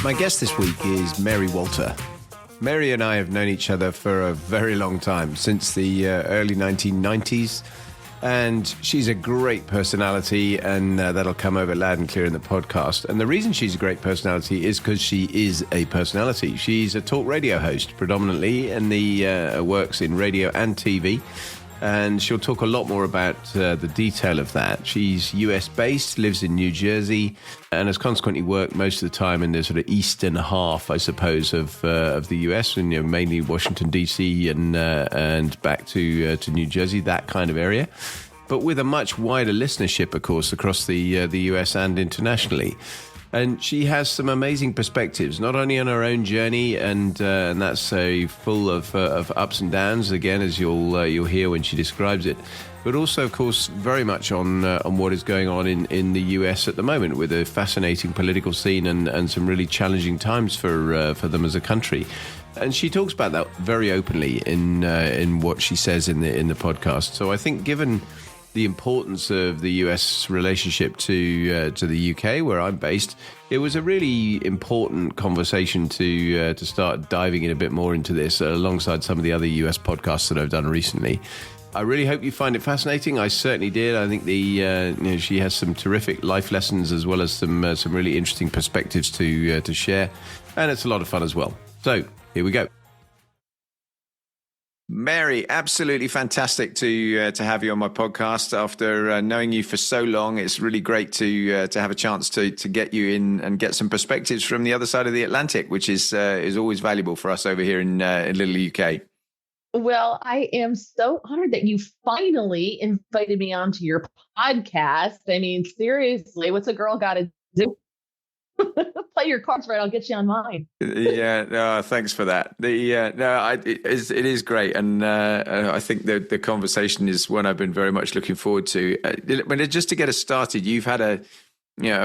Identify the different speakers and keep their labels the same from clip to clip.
Speaker 1: My guest this week is Mary Walter. Mary and I have known each other for a very long time, since the early 1990s. And she's a great personality, and that'll come over loud and clear in the podcast. And the reason she's a great personality is because she is a personality. She's a talk radio host predominantly, and works in radio and TV. And she'll talk a lot more about the detail of that. She's US-based, lives in New Jersey, and has consequently worked most of the time in the sort of eastern half, I suppose, of the US, and mainly Washington D.C. and back to New Jersey, that kind of area. But with a much wider listenership, of course, across the US and internationally. And she has some amazing perspectives, not only on her own journey, and that's full of ups and downs, again, as you'll hear when she describes it, but also, of course, very much on what is going on in the US at the moment, with a fascinating political scene and some really challenging times for them as a country. And she talks about that very openly in what she says in the podcast. So I think, given the importance of the US relationship to the UK, where I'm based, it was a really important conversation to start diving in a bit more into this, alongside some of the other US podcasts that I've done recently. I really hope you find it fascinating. I certainly did. I think she has some terrific life lessons, as well as some really interesting perspectives to share, and it's a lot of fun as well. So here we go. Mary, absolutely fantastic to have you on my podcast. After knowing you for so long, it's really great to have a chance to get you in and get some perspectives from the other side of the Atlantic, which is always valuable for us over here in little UK.
Speaker 2: Well, I am so honored that you finally invited me onto your podcast. I mean, seriously, what's a girl got to do? Play your cards right. I'll get you on mine.
Speaker 1: Yeah, no, thanks for that. It is great, and I think the conversation is one I've been very much looking forward to. Just to get us started, you've had a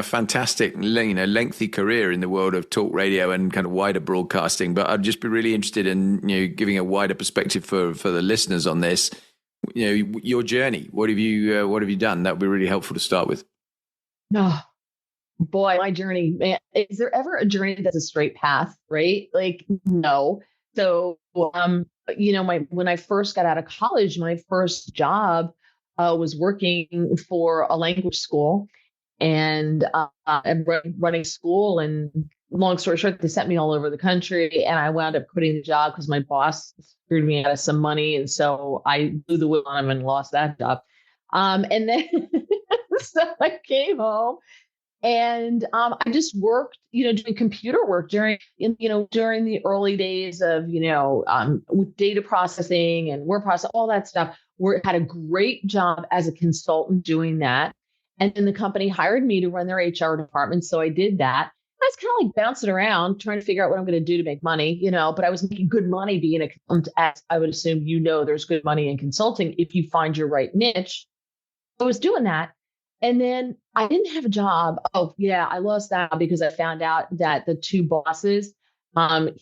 Speaker 1: fantastic, lengthy career in the world of talk radio and kind of wider broadcasting. But I'd just be really interested in giving a wider perspective for the listeners on this. Your journey. What have you done? That would be really helpful to start with.
Speaker 2: No. Boy, my journey, man, is there ever a journey that's a straight path, right? Like, no. So, when I first got out of college, my first job was working for a language school, and running school. And long story short, they sent me all over the country, and I wound up quitting the job because my boss screwed me out of some money. And so I blew the wheel on him and lost that job. And then so I came home. And I just worked, doing computer work during the early days of, with data processing and word processing, all that stuff. Had a great job as a consultant doing that. And then the company hired me to run their HR department. So I did that. I was kind of like bouncing around trying to figure out what I'm going to do to make money, but I was making good money being a consultant, as I would assume, there's good money in consulting if you find your right niche. I was doing that. And then I didn't have a job. Oh, yeah, I lost that because I found out that the two bosses,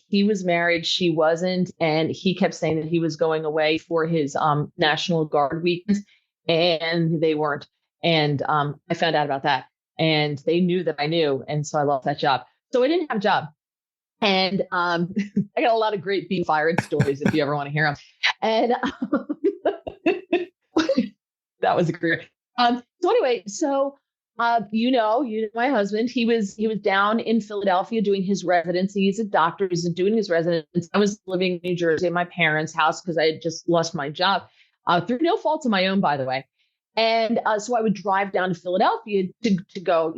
Speaker 2: he was married, she wasn't. And he kept saying that he was going away for his National Guard weekends, and they weren't. And I found out about that. And they knew that I knew. And so I lost that job. So I didn't have a job. And I got a lot of great being fired stories if you ever want to hear them. And that was a career. So anyway, my husband, he was down in Philadelphia doing his residency. He's a doctor. He's doing his residency. I was living in New Jersey at my parents' house because I had just lost my job through no fault of my own, by the way. And so I would drive down to Philadelphia to go,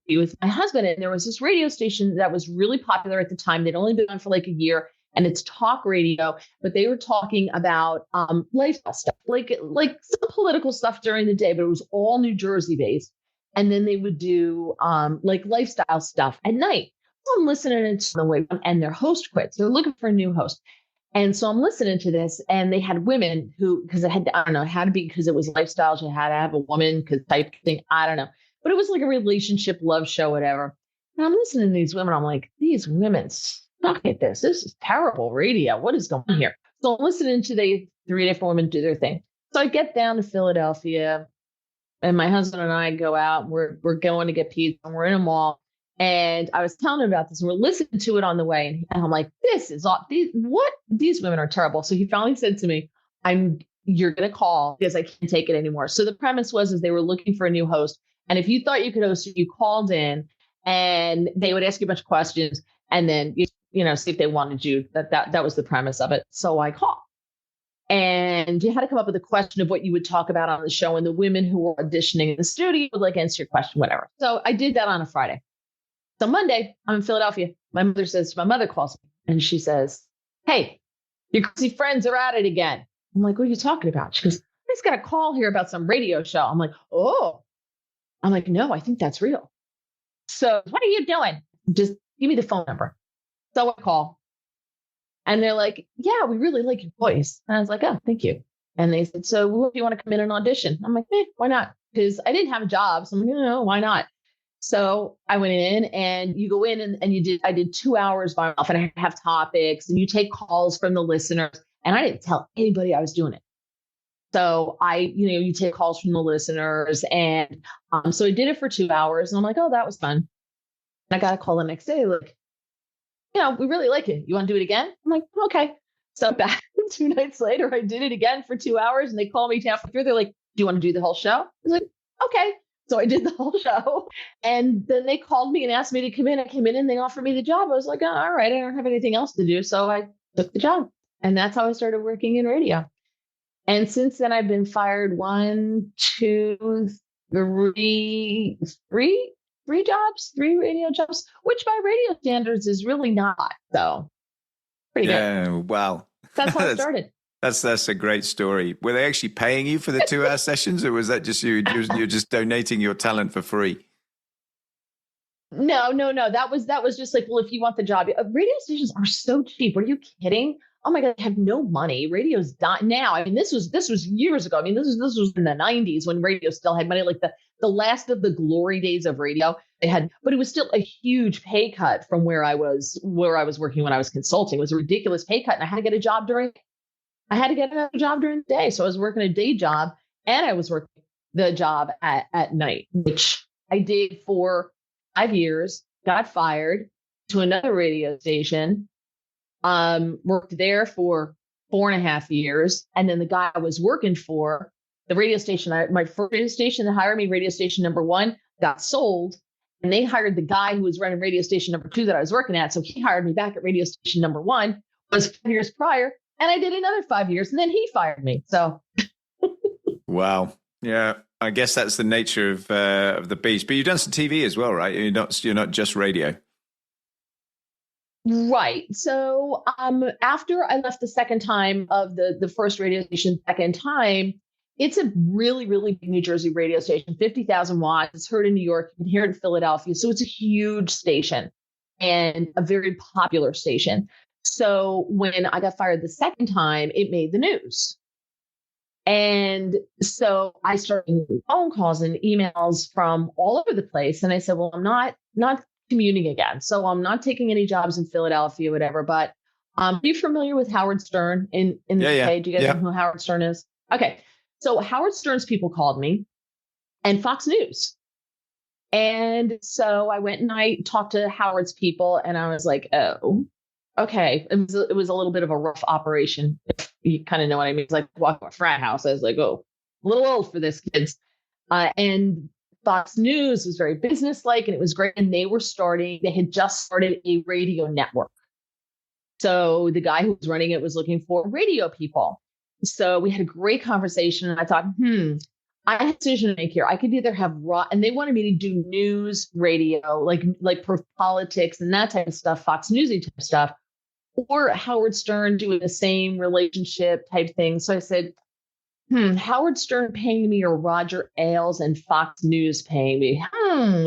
Speaker 2: be with my husband. And there was this radio station that was really popular at the time. They'd only been on for like a year. And it's talk radio, but they were talking about lifestyle stuff, like some political stuff during the day, but it was all New Jersey based. And then they would do like lifestyle stuff at night. So I'm listening to the way, and their host quits. They're looking for a new host. And so I'm listening to this, and they had women who, because it had, I don't know, it had to be because it was lifestyle. You had to have a woman because type thing. I don't know. But it was like a relationship love show, whatever. And I'm listening to these women. I'm like, these women suck at this. This is terrible radio. What is going on here? So I'm listening to the 3 different women do their thing. So I get down to Philadelphia, and my husband and I go out. We're going to get pizza, and we're in a mall. And I was telling him about this, and we're listening to it on the way. And I'm like, this is all these women are terrible. So he finally said to me, you're gonna call because I can't take it anymore. So the premise was is they were looking for a new host. And if you thought you could host, you called in and they would ask you a bunch of questions and then see if they wanted you. That was the premise of it. So I called. And you had to come up with a question of what you would talk about on the show. And the women who were auditioning in the studio would like answer your question, whatever. So I did that on a Friday. So Monday, I'm in Philadelphia. My mother calls me and she says, hey, your crazy friends are at it again. I'm like, what are you talking about? She goes, I just got a call here about some radio show. I'm like, oh. I'm like, no, I think that's real. So what are you doing? Just give me the phone number. So I call. And they're like, yeah, we really like your voice. And I was like, oh, thank you. And they said, so if you want to come in and audition? I'm like, why not? Because I didn't have a job. So I'm like, why not? So I went in and you go in and I did 2 hours by myself and I have topics and you take calls from the listeners. And I didn't tell anybody I was doing it. So you take calls from the listeners. And so I did it for 2 hours and I'm like, oh, that was fun. And I got a call the next day, like, we really like it. You want to do it again? I'm like, okay. So back 2 nights later, I did it again for 2 hours and they called me halfway through. They're like, do you want to do the whole show? I was like, okay. So I did the whole show. And then they called me and asked me to come in. I came in and they offered me the job. I was like, oh, all right, I don't have anything else to do. So I took the job. And that's how I started working in radio. And since then, I've been fired 1, 2, 3 jobs, 3 radio jobs, which by radio standards is really not. So pretty good.
Speaker 1: Yeah, wow.
Speaker 2: That's how I started.
Speaker 1: That's a great story. Were they actually paying you for the 2-hour sessions, or was that just you're just donating your talent for free?
Speaker 2: No. That was just like, well, if you want the job, radio stations are so cheap. Are you kidding? Oh my God, I have no money. Radio's not now. I mean, this was years ago. I mean, this was in the 90s when radio still had money, like the last of the glory days of radio. They had, but it was still a huge pay cut from where I was working when I was consulting. It was a ridiculous pay cut. And I had to get another job during the day. So I was working a day job and I was working the job at night, which I did for 5 years, got fired to another radio station. Worked there for 4.5 years. And then the guy I was working for, the radio station, my first radio station that hired me, radio station number 1, got sold. And they hired the guy who was running radio station number 2 that I was working at. So he hired me back at radio station number 1, was 5 years prior. And I did another 5 years and then he fired me. So.
Speaker 1: Wow. Yeah. I guess that's the nature of the beast. But you've done some TV as well, right? You're not just radio.
Speaker 2: Right. So after I left the second time of the first radio station, second time, it's a really, really big New Jersey radio station, 50,000 watts. It's heard in New York, you can hear it in Philadelphia. So it's a huge station and a very popular station. So when I got fired the second time, it made the news. And so I started getting phone calls and emails from all over the place. And I said, well, I'm not commuting again. So I'm not taking any jobs in Philadelphia, whatever. But are you familiar with Howard Stern in the UK? Do you guys know who Howard Stern is? Okay. So Howard Stern's people called me and Fox News. And so I went and I talked to Howard's people and I was like, oh, okay. It was a little bit of a rough operation. If you kind of know what I mean. It's like walking a frat house. I was like, oh, a little old for this, kids. And Fox News was very businesslike and it was great. And they had just started a radio network. So the guy who was running it was looking for radio people. So we had a great conversation and I thought, I had a decision to make here. I could either have and they wanted me to do news radio, like politics and that type of stuff, Fox Newsy type of stuff, or Howard Stern doing the same relationship type thing. So I said, Howard Stern paying me or Roger Ailes and Fox News paying me?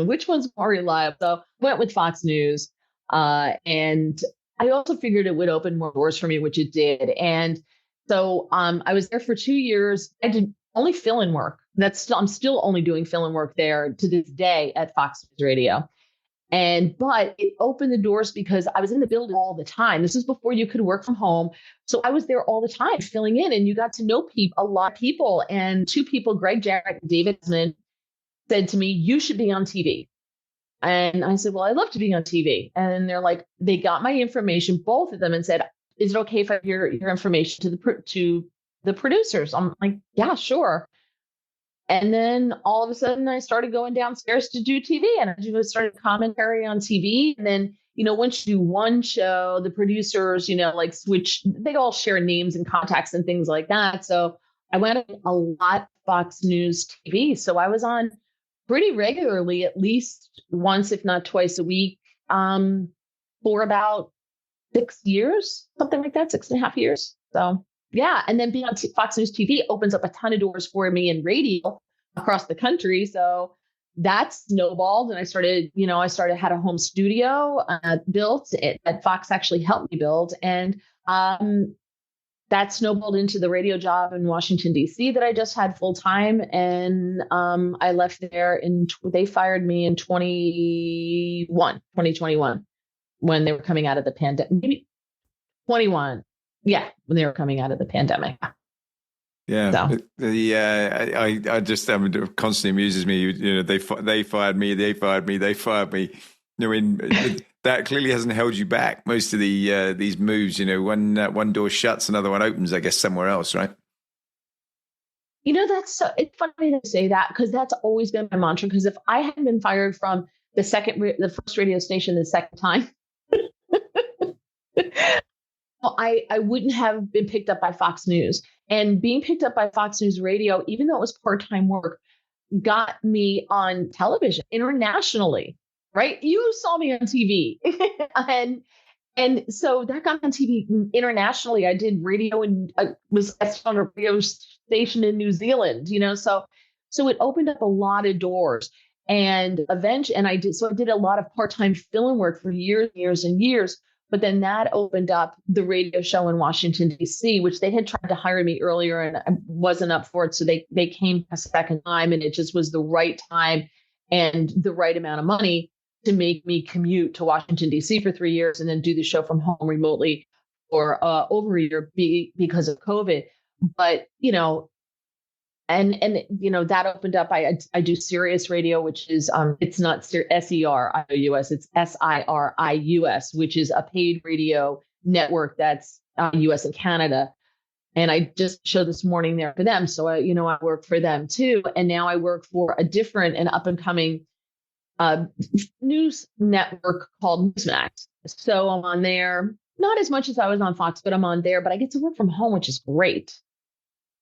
Speaker 2: Which one's more reliable? So went with Fox News. And I also figured it would open more doors for me, which it did. And so I was there for 2 years. I did only fill-in work. I'm still only doing fill-in work there to this day at Fox News Radio. But it opened the doors because I was in the building all the time. This was before you could work from home. So I was there all the time filling in and you got to know a lot of people and 2 people, Greg Jarrett and David Desmond, said to me, "You should be on TV." And I said, "Well, I love to be on TV." And they're like, they got my information, both of them, and said, "Is it okay if I have your information to the producers?" I'm like, "Yeah, sure." And then all of a sudden, I started going downstairs to do TV, and I started commentary on TV. And then, once you do one show, the producers, like switch, they all share names and contacts and things like that. So I went on a lot Fox News TV. So I was on pretty regularly, at least once, if not twice a week, for about 6 years, something like that, 6.5 years. So yeah. And then being on Fox News TV opens up a ton of doors for me in radio across the country. So that snowballed, and had a home studio built that Fox actually helped me build. And that snowballed into the radio job in Washington, D.C. that I just had full time. And I left there they fired me in 2021, when they were coming out of the pandemic, maybe 21. Yeah. When they were coming out of the pandemic.
Speaker 1: Yeah,
Speaker 2: So.
Speaker 1: I just it constantly amuses me. They fired me, they fired me, they fired me. That clearly hasn't held you back. Most of these moves, when one door shuts, another one opens, I guess, somewhere else, right?
Speaker 2: It's funny to say that, because that's always been my mantra. Because if I hadn't been fired from the first radio station the second time, well, I wouldn't have been picked up by Fox News. And being picked up by Fox News Radio, even though it was part-time work, got me on television internationally, right? You saw me on TV. and so that got me on TV internationally. I did radio, and I was on a radio station in New Zealand, so it opened up a lot of doors. And eventually, I did a lot of part-time fill-in work for years and years. But then that opened up the radio show in Washington, D.C., which they had tried to hire me earlier, and I wasn't up for it. So they came a second time, and it just was the right time and the right amount of money to make me commute to Washington, D.C. for 3 years, and then do the show from home remotely for over a year because of COVID. But, and that opened up. I do Sirius Radio, which is it's not SERIUS, it's SIRIUS, which is a paid radio network that's US and Canada. And I just showed this morning there for them. So I work for them too. And now I work for a different and up and coming news network called Newsmax. So I'm on there, not as much as I was on Fox, but I'm on there. But I get to work from home, which is great.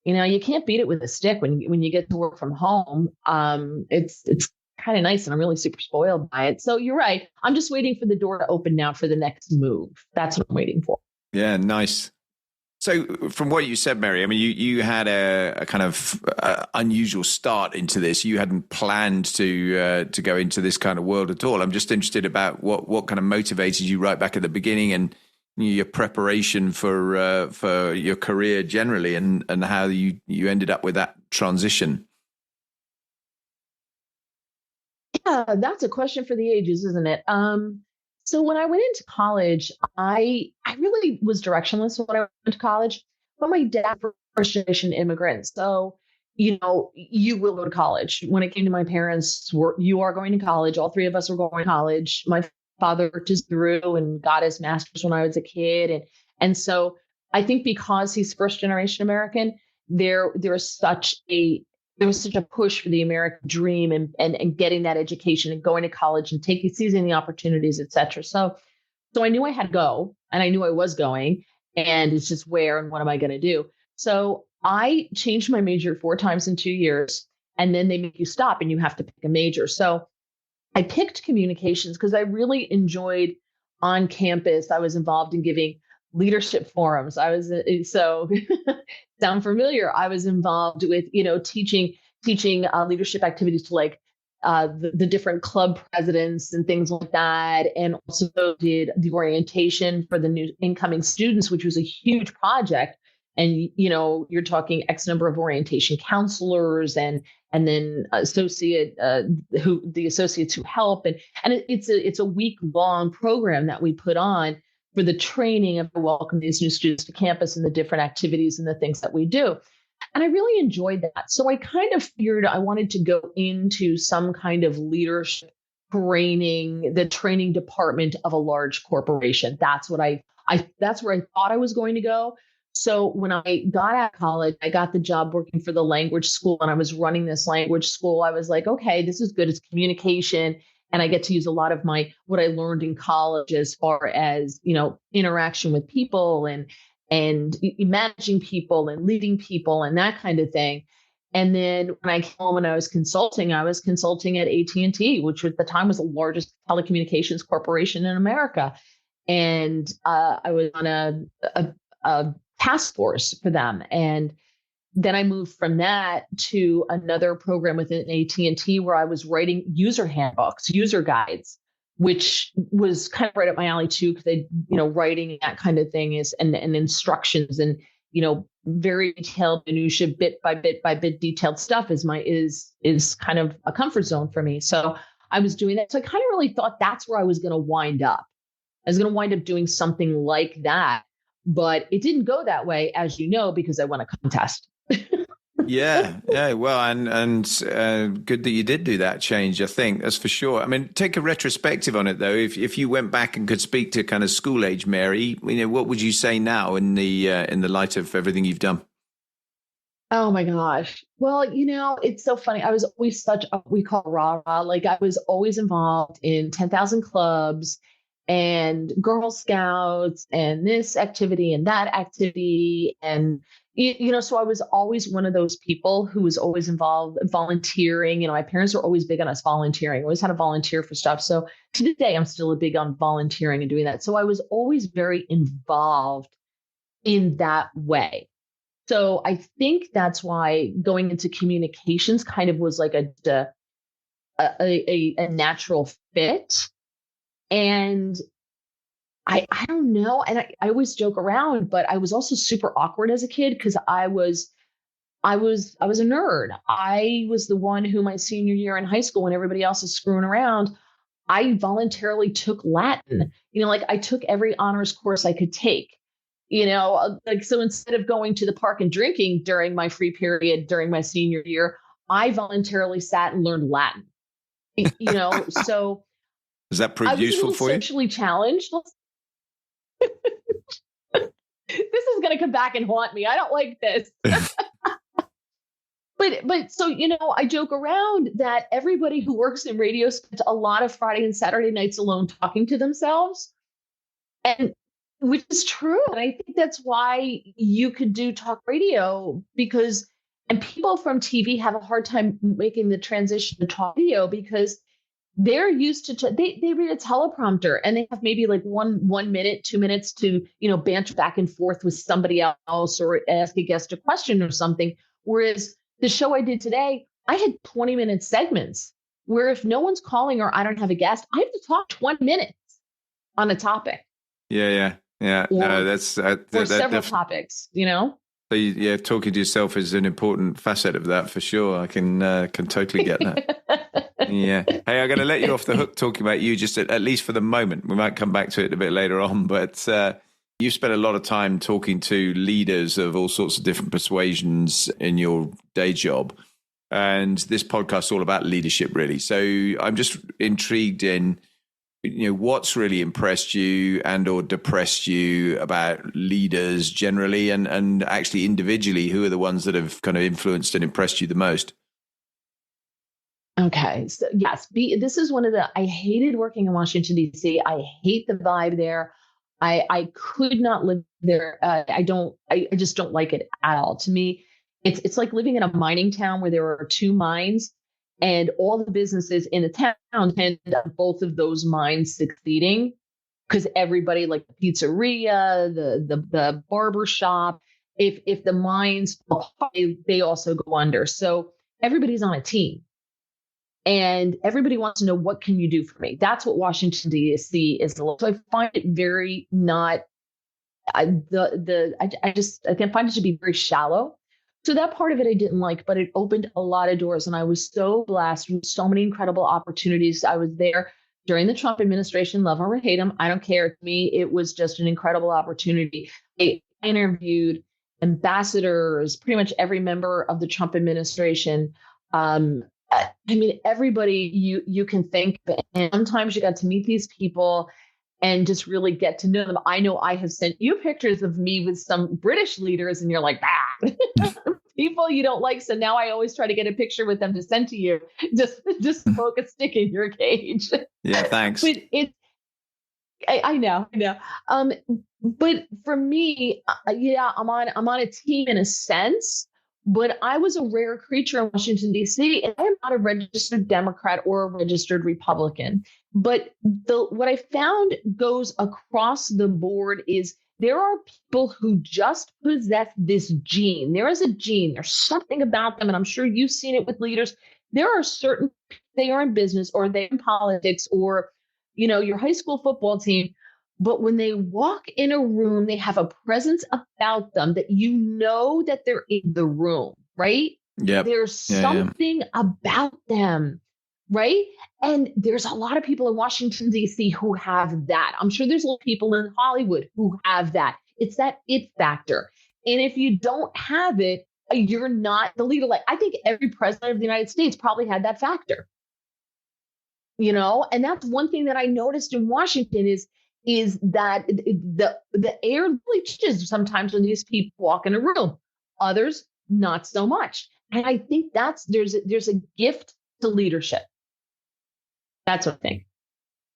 Speaker 2: You can't beat it with a stick when you get to work from home. It's kind of nice, and I'm really super spoiled by it. So you're right. I'm just waiting for the door to open now for the next move. That's what I'm waiting for.
Speaker 1: Yeah, nice. So from what you said, Mary, I mean, you had a kind of unusual start into this. You hadn't planned to go into this kind of world at all. I'm just interested about what kind of motivated you right back at the beginning, and your preparation for your career generally, and how you ended up with that transition.
Speaker 2: Yeah, that's a question for the ages, isn't it? So when I went into college, I really was directionless when I went to college. But my dad was first generation immigrant, so you will go to college. When it came to my parents, you are going to college. All three of us were going to college. My father just through and got his master's when I was a kid. And so I think because he's first generation American, there was such a push for the American dream and getting that education and going to college and seizing the opportunities, et cetera. So I knew I had to go, and I knew I was going, and it's just where and what am I going to do? So I changed my major 4 times in 2 years, and then they make you stop and you have to pick a major. So I picked communications because I really enjoyed on campus. I was involved in giving leadership forums. I was so sound familiar. I was involved with teaching leadership activities to the different club presidents and things like that, and also did the orientation for the new incoming students, which was a huge project. And you're talking X number of orientation counselors and then the associates who help, and it's a week-long program that we put on for the training of welcome these new students to campus and the different activities and the things that we do. And I really enjoyed that. So I kind of figured I wanted to go into some kind of leadership training, the training department of a large corporation. That's what that's where I thought I was going to go. So when I got out of college, I got the job working for the language school and I was running this language school. I was like, okay, this is good. It's communication. And I get to use a lot of what I learned in college as far as, interaction with people and managing people and leading people and that kind of thing. And then when I came home and I was consulting at AT&T, which at the time was the largest telecommunications corporation in America. And I was on a task force for them. And then I moved from that to another program within AT&T where I was writing user handbooks, user guides, which was kind of right up my alley too, because writing that kind of thing is and instructions and very detailed minutia, bit by bit detailed stuff is kind of a comfort zone for me. So I was doing that. So I kind of really thought that's where I was going to wind up. I was going to wind up doing something like that, but it didn't go that way, as you know, because I won a contest.
Speaker 3: Yeah. Well, and good that you did do that change. I think that's for sure. I mean, take a retrospective on it though. If you went back and could speak to kind of school age Mary, what would you say now in the light of everything you've done?
Speaker 2: Oh my gosh. Well, it's so funny. I was always we call rah-rah. Like I was always involved in 10,000 clubs and Girl Scouts and this activity and that activity. And, so I was always one of those people who was always involved volunteering. My parents were always big on us volunteering. I always had to volunteer for stuff. So to this day, I'm still big on volunteering and doing that. So I was always very involved in that way. So I think that's why going into communications kind of was like a natural fit. And I don't know. And I always joke around, but I was also super awkward as a kid because I was a nerd. I was the one who my senior year in high school when everybody else is screwing around, I voluntarily took Latin. I took every honors course I could take. So instead of going to the park and drinking during my free period during my senior year, I voluntarily sat and learned Latin. So
Speaker 3: does that prove useful for you?
Speaker 2: Socially challenged. This is going to come back and haunt me. I don't like this. But so, I joke around that everybody who works in radio spends a lot of Friday and Saturday nights alone talking to themselves. And which is true. And I think that's why you could do talk radio and people from TV have a hard time making the transition to talk radio because they're used to, they read a teleprompter and they have maybe like 1 minute, 2 minutes to, banter back and forth with somebody else or ask a guest a question or something. Whereas the show I did today, I had 20-minute segments where if no one's calling or I don't have a guest, I have to talk 20 minutes on a topic.
Speaker 3: Yeah. No, that's
Speaker 2: several topics,
Speaker 3: So talking to yourself is an important facet of that for sure. I can totally get that. Yeah. Hey, I'm going to let you off the hook talking about you just at least for the moment. We might come back to it a bit later on, but you've spent a lot of time talking to leaders of all sorts of different persuasions in your day job. And this podcast is all about leadership, really. So I'm just intrigued in what's really impressed you and or depressed you about leaders generally and actually individually, who are the ones that have kind of influenced and impressed you the most?
Speaker 2: Okay. So yes, this is I hated working in Washington, D.C. I hate the vibe there. I could not live there. I just don't like it at all. To me, it's like living in a mining town where there are two mines. And all the businesses in the town tend on both of those mines succeeding because everybody, like the pizzeria, the barber shop, if the mines fall apart, they also go under. So everybody's on a team and everybody wants to know, what can you do for me? That's what Washington, D.C. is. So I find it very not, I can find it to be very shallow. So that part of it I didn't like, but it opened a lot of doors. And I was so blessed with so many incredible opportunities. I was there during the Trump administration, love or hate him. I don't care. To me, it was just an incredible opportunity. I interviewed ambassadors, pretty much every member of the Trump administration. I mean, everybody you can think of. And sometimes you got to meet these people and just really get to know them. I know I have sent you pictures of me with some British leaders, and you're like, people you don't like. So now I always try to get a picture with them to send to you, just poke a stick in your cage.
Speaker 3: Yeah, thanks.
Speaker 2: But I know. But for me, yeah, I'm on a team in a sense, but I was a rare creature in Washington, D.C., and I am not a registered Democrat or a registered Republican. But what I found goes across the board is there are people who just possess this gene. There is a gene. There's something about them, and I'm sure you've seen it with leaders. There are certain, they are in business or they're in politics or, your high school football team. But when they walk in a room, they have a presence about them that that they're in the room, right?
Speaker 3: Yeah.
Speaker 2: There's something about them, right? And there's a lot of people in Washington, D.C. who have that. I'm sure there's a lot of people in Hollywood who have that. It's that it factor. And if you don't have it, you're not the leader. Like, I think every president of the United States probably had that factor. And that's one thing that I noticed in Washington is that the air really changes sometimes when these people walk in a room. Others, not so much. And I think there's a gift to leadership. That's what I think.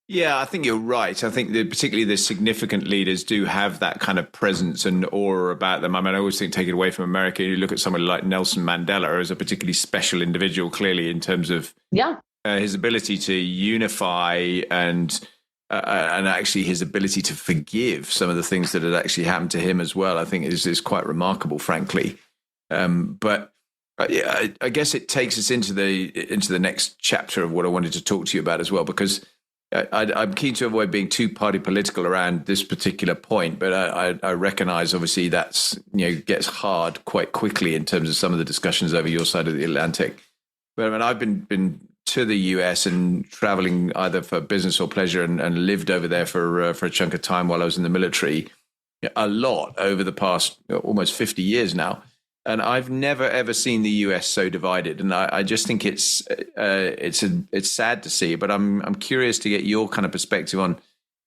Speaker 3: Yeah, I think you're right. I think that particularly the significant leaders do have that kind of presence and aura about them. I mean, I always think, take it away from America, you look at somebody like Nelson Mandela as a particularly special individual, clearly, in terms of his ability to unify and actually his ability to forgive some of the things that had actually happened to him as well. I think is quite remarkable, frankly. But I guess it takes us into the next chapter of what I wanted to talk to you about as well, because I'm keen to avoid being too party political around this particular point, but I recognize obviously that's gets hard quite quickly in terms of some of the discussions over your side of the Atlantic. But I mean, I've been to the US and traveling either for business or pleasure and lived over there for a chunk of time while I was in the military a lot over the past almost 50 years now. And I've never, ever seen the US so divided. And I just think it's sad to see, but I'm curious to get your kind of perspective on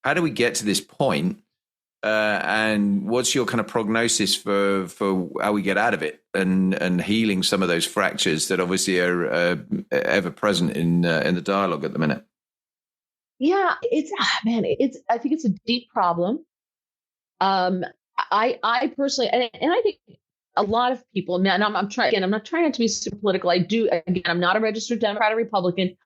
Speaker 3: how do we get to this point, and what's your kind of prognosis for how we get out of it and healing some of those fractures that obviously are ever present in the dialogue at the minute.
Speaker 2: Yeah, I think it's a deep problem. I personally, and I think a lot of people, and I'm not trying not to be super political. I'm not a registered Democrat or Republican.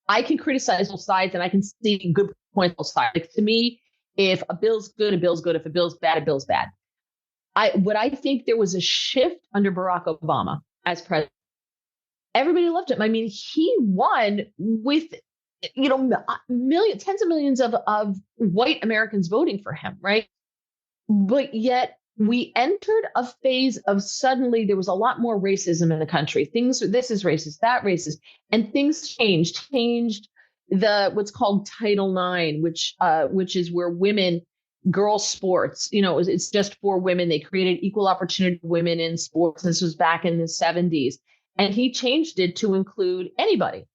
Speaker 2: I can criticize both sides and I can see good points on both sides. Like, to me, if a bill's good, a bill's good. If a bill's bad, a bill's bad. I think there was a shift under Barack Obama as president. Everybody loved him. I mean, he won with, tens of millions of white Americans voting for him, right? But yet we entered a phase of suddenly there was a lot more racism in the country. This is racist, that racist, and things changed the what's called Title IX, which is where girls sports, it's just for women. They created equal opportunity for women in sports. This was back in the 70s. And he changed it to include anybody.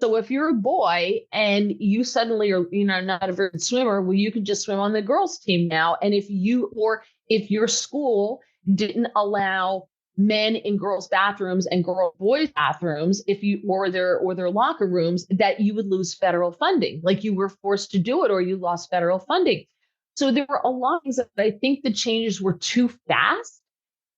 Speaker 2: So if you're a boy and you suddenly are, not a very good swimmer, well, you can just swim on the girls' team now. And if your school didn't allow men in girls' bathrooms and boys' bathrooms, or their locker rooms, that you would lose federal funding, like you were forced to do it or you lost federal funding. So there were a lot of things that I think the changes were too fast.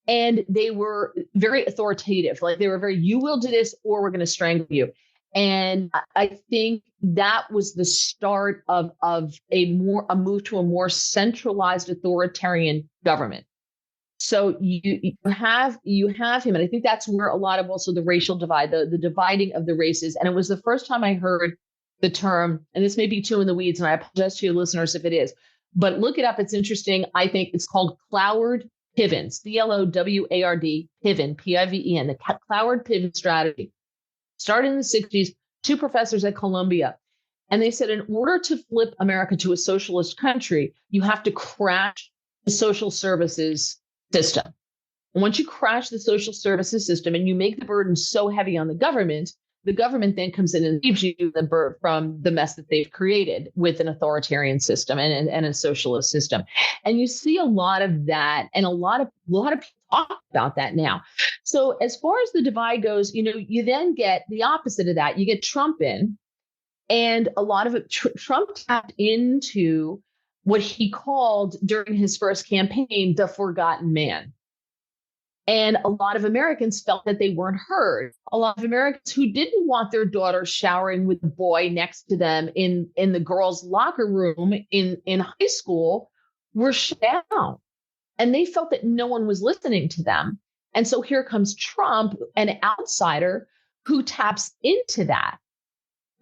Speaker 2: And they were very authoritative. Like, they were very, you will do this or we're going to strangle you. And I think that was the start of a move to a more centralized authoritarian government. So you have him. And I think that's where a lot of also the racial divide, the dividing of the races. And it was the first time I heard the term, and this may be too in the weeds, and I apologize to your listeners if it is, but look it up. It's interesting. I think it's called Cloward Piven, CLOWARD, Piven, PIVEN, the Cloward Piven strategy. Started in the 60s, two professors at Columbia. And they said, in order to flip America to a socialist country, you have to crash the social services system. And once you crash the social services system and you make the burden so heavy on the government then comes in and saves you from the mess that they've created with an authoritarian system and a socialist system. And you see a lot of that, and a lot of people talk about that now. So as far as the divide goes, you then get the opposite of that. You get Trump in, and a lot of it, Trump tapped into what he called during his first campaign, the forgotten man. And a lot of Americans felt that they weren't heard. A lot of Americans who didn't want their daughter showering with a boy next to them in the girls' locker room in high school were shut down. And they felt that no one was listening to them. And so here comes Trump, an outsider who taps into that.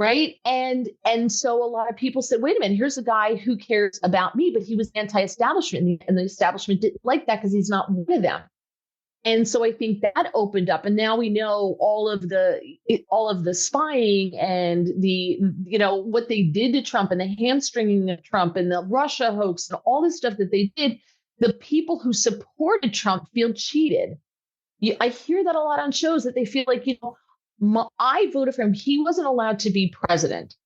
Speaker 2: Right. And so a lot of people said, wait a minute, here's a guy who cares about me, but he was anti-establishment, and the establishment didn't like that because he's not one of them. And so I think that opened up, and now we know all of the spying and what they did to Trump and the hamstringing of Trump and the Russia hoax and all this stuff that they did. The people who supported Trump feel cheated. I hear that a lot on shows, that they feel like, I voted for him. He wasn't allowed to be president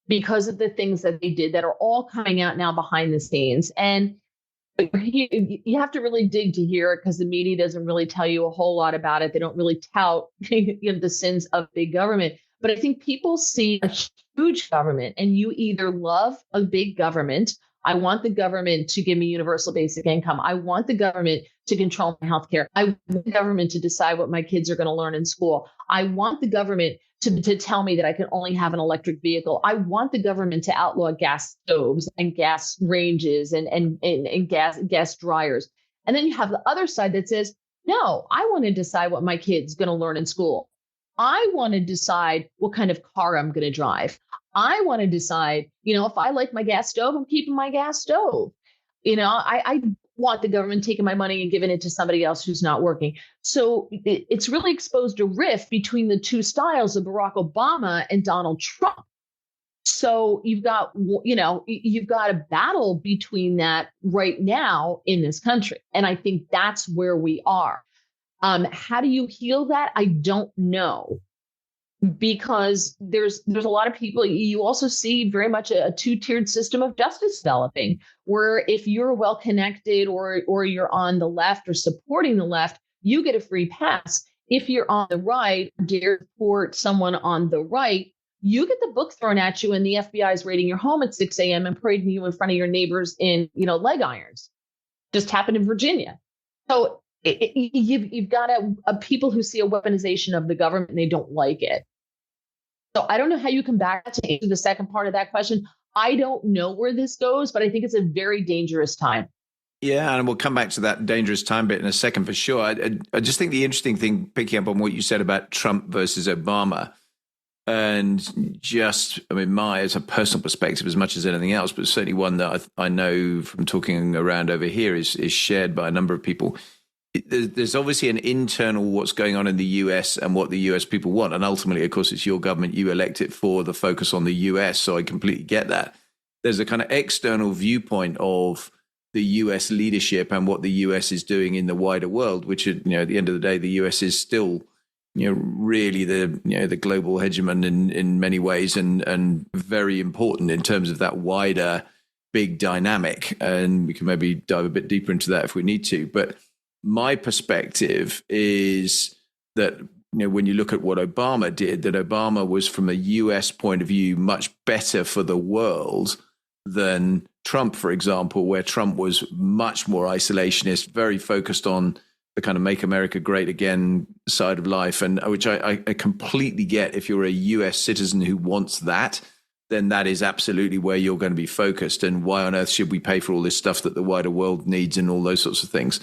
Speaker 2: because of the things that they did that are all coming out now behind the scenes. And you have to really dig to hear it, because the media doesn't really tell you a whole lot about it. They don't really tout the sins of big government. But I think people see a huge government, and you either love a big government. I want the government to give me universal basic income. I want the government to control my healthcare. I want the government to decide what my kids are going to learn in school. I want the government to tell me that I can only have an electric vehicle. I want the government to outlaw gas stoves and gas ranges and gas dryers. And then you have the other side that says, no, I want to decide what my kid's going to learn in school. I want to decide what kind of car I'm going to drive. I want to decide, if I like my gas stove, I'm keeping my gas stove. I want the government taking my money and giving it to somebody else who's not working. So it's really exposed a rift between the two styles of Barack Obama and Donald Trump. So you've got a battle between that right now in this country. And I think that's where we are. How do you heal that? I don't know. Because there's a lot of people. You also see very much a two-tiered system of justice developing, where if you're well connected or you're on the left or supporting the left, you get a free pass. If you're on the right, dare support someone on the right, you get the book thrown at you, and the FBI is raiding your home at 6 a.m. and parading you in front of your neighbors in leg irons. Just happened in Virginia. So you've got a people who see a weaponization of the government and they don't like it. So I don't know how you come back to answer the second part of that question. I don't know where this goes, but I think it's a very dangerous time.
Speaker 3: Yeah, and we'll come back to that dangerous time bit in a second for sure. I just think the interesting thing, picking up on what you said about Trump versus Obama, and my, as a personal perspective, as much as anything else, but certainly one that I know from talking around over here is shared by a number of people. There's obviously an internal what's going on in the US and what the US people want. And ultimately, of course, it's your government. You elect it for the focus on the US. So I completely get that. There's a kind of external viewpoint of the US leadership and what the US is doing in the wider world, which, at the end of the day, the US is still, really the global hegemon in many ways, and very important in terms of that wider big dynamic. And we can maybe dive a bit deeper into that if we need to. But my perspective is that, when you look at what Obama did, that Obama was, from a US point of view, much better for the world than Trump, for example, where Trump was much more isolationist, very focused on the kind of make America great again side of life, and which I completely get. If you're a US citizen who wants that, then that is absolutely where you're going to be focused. And why on earth should we pay for all this stuff that the wider world needs and all those sorts of things?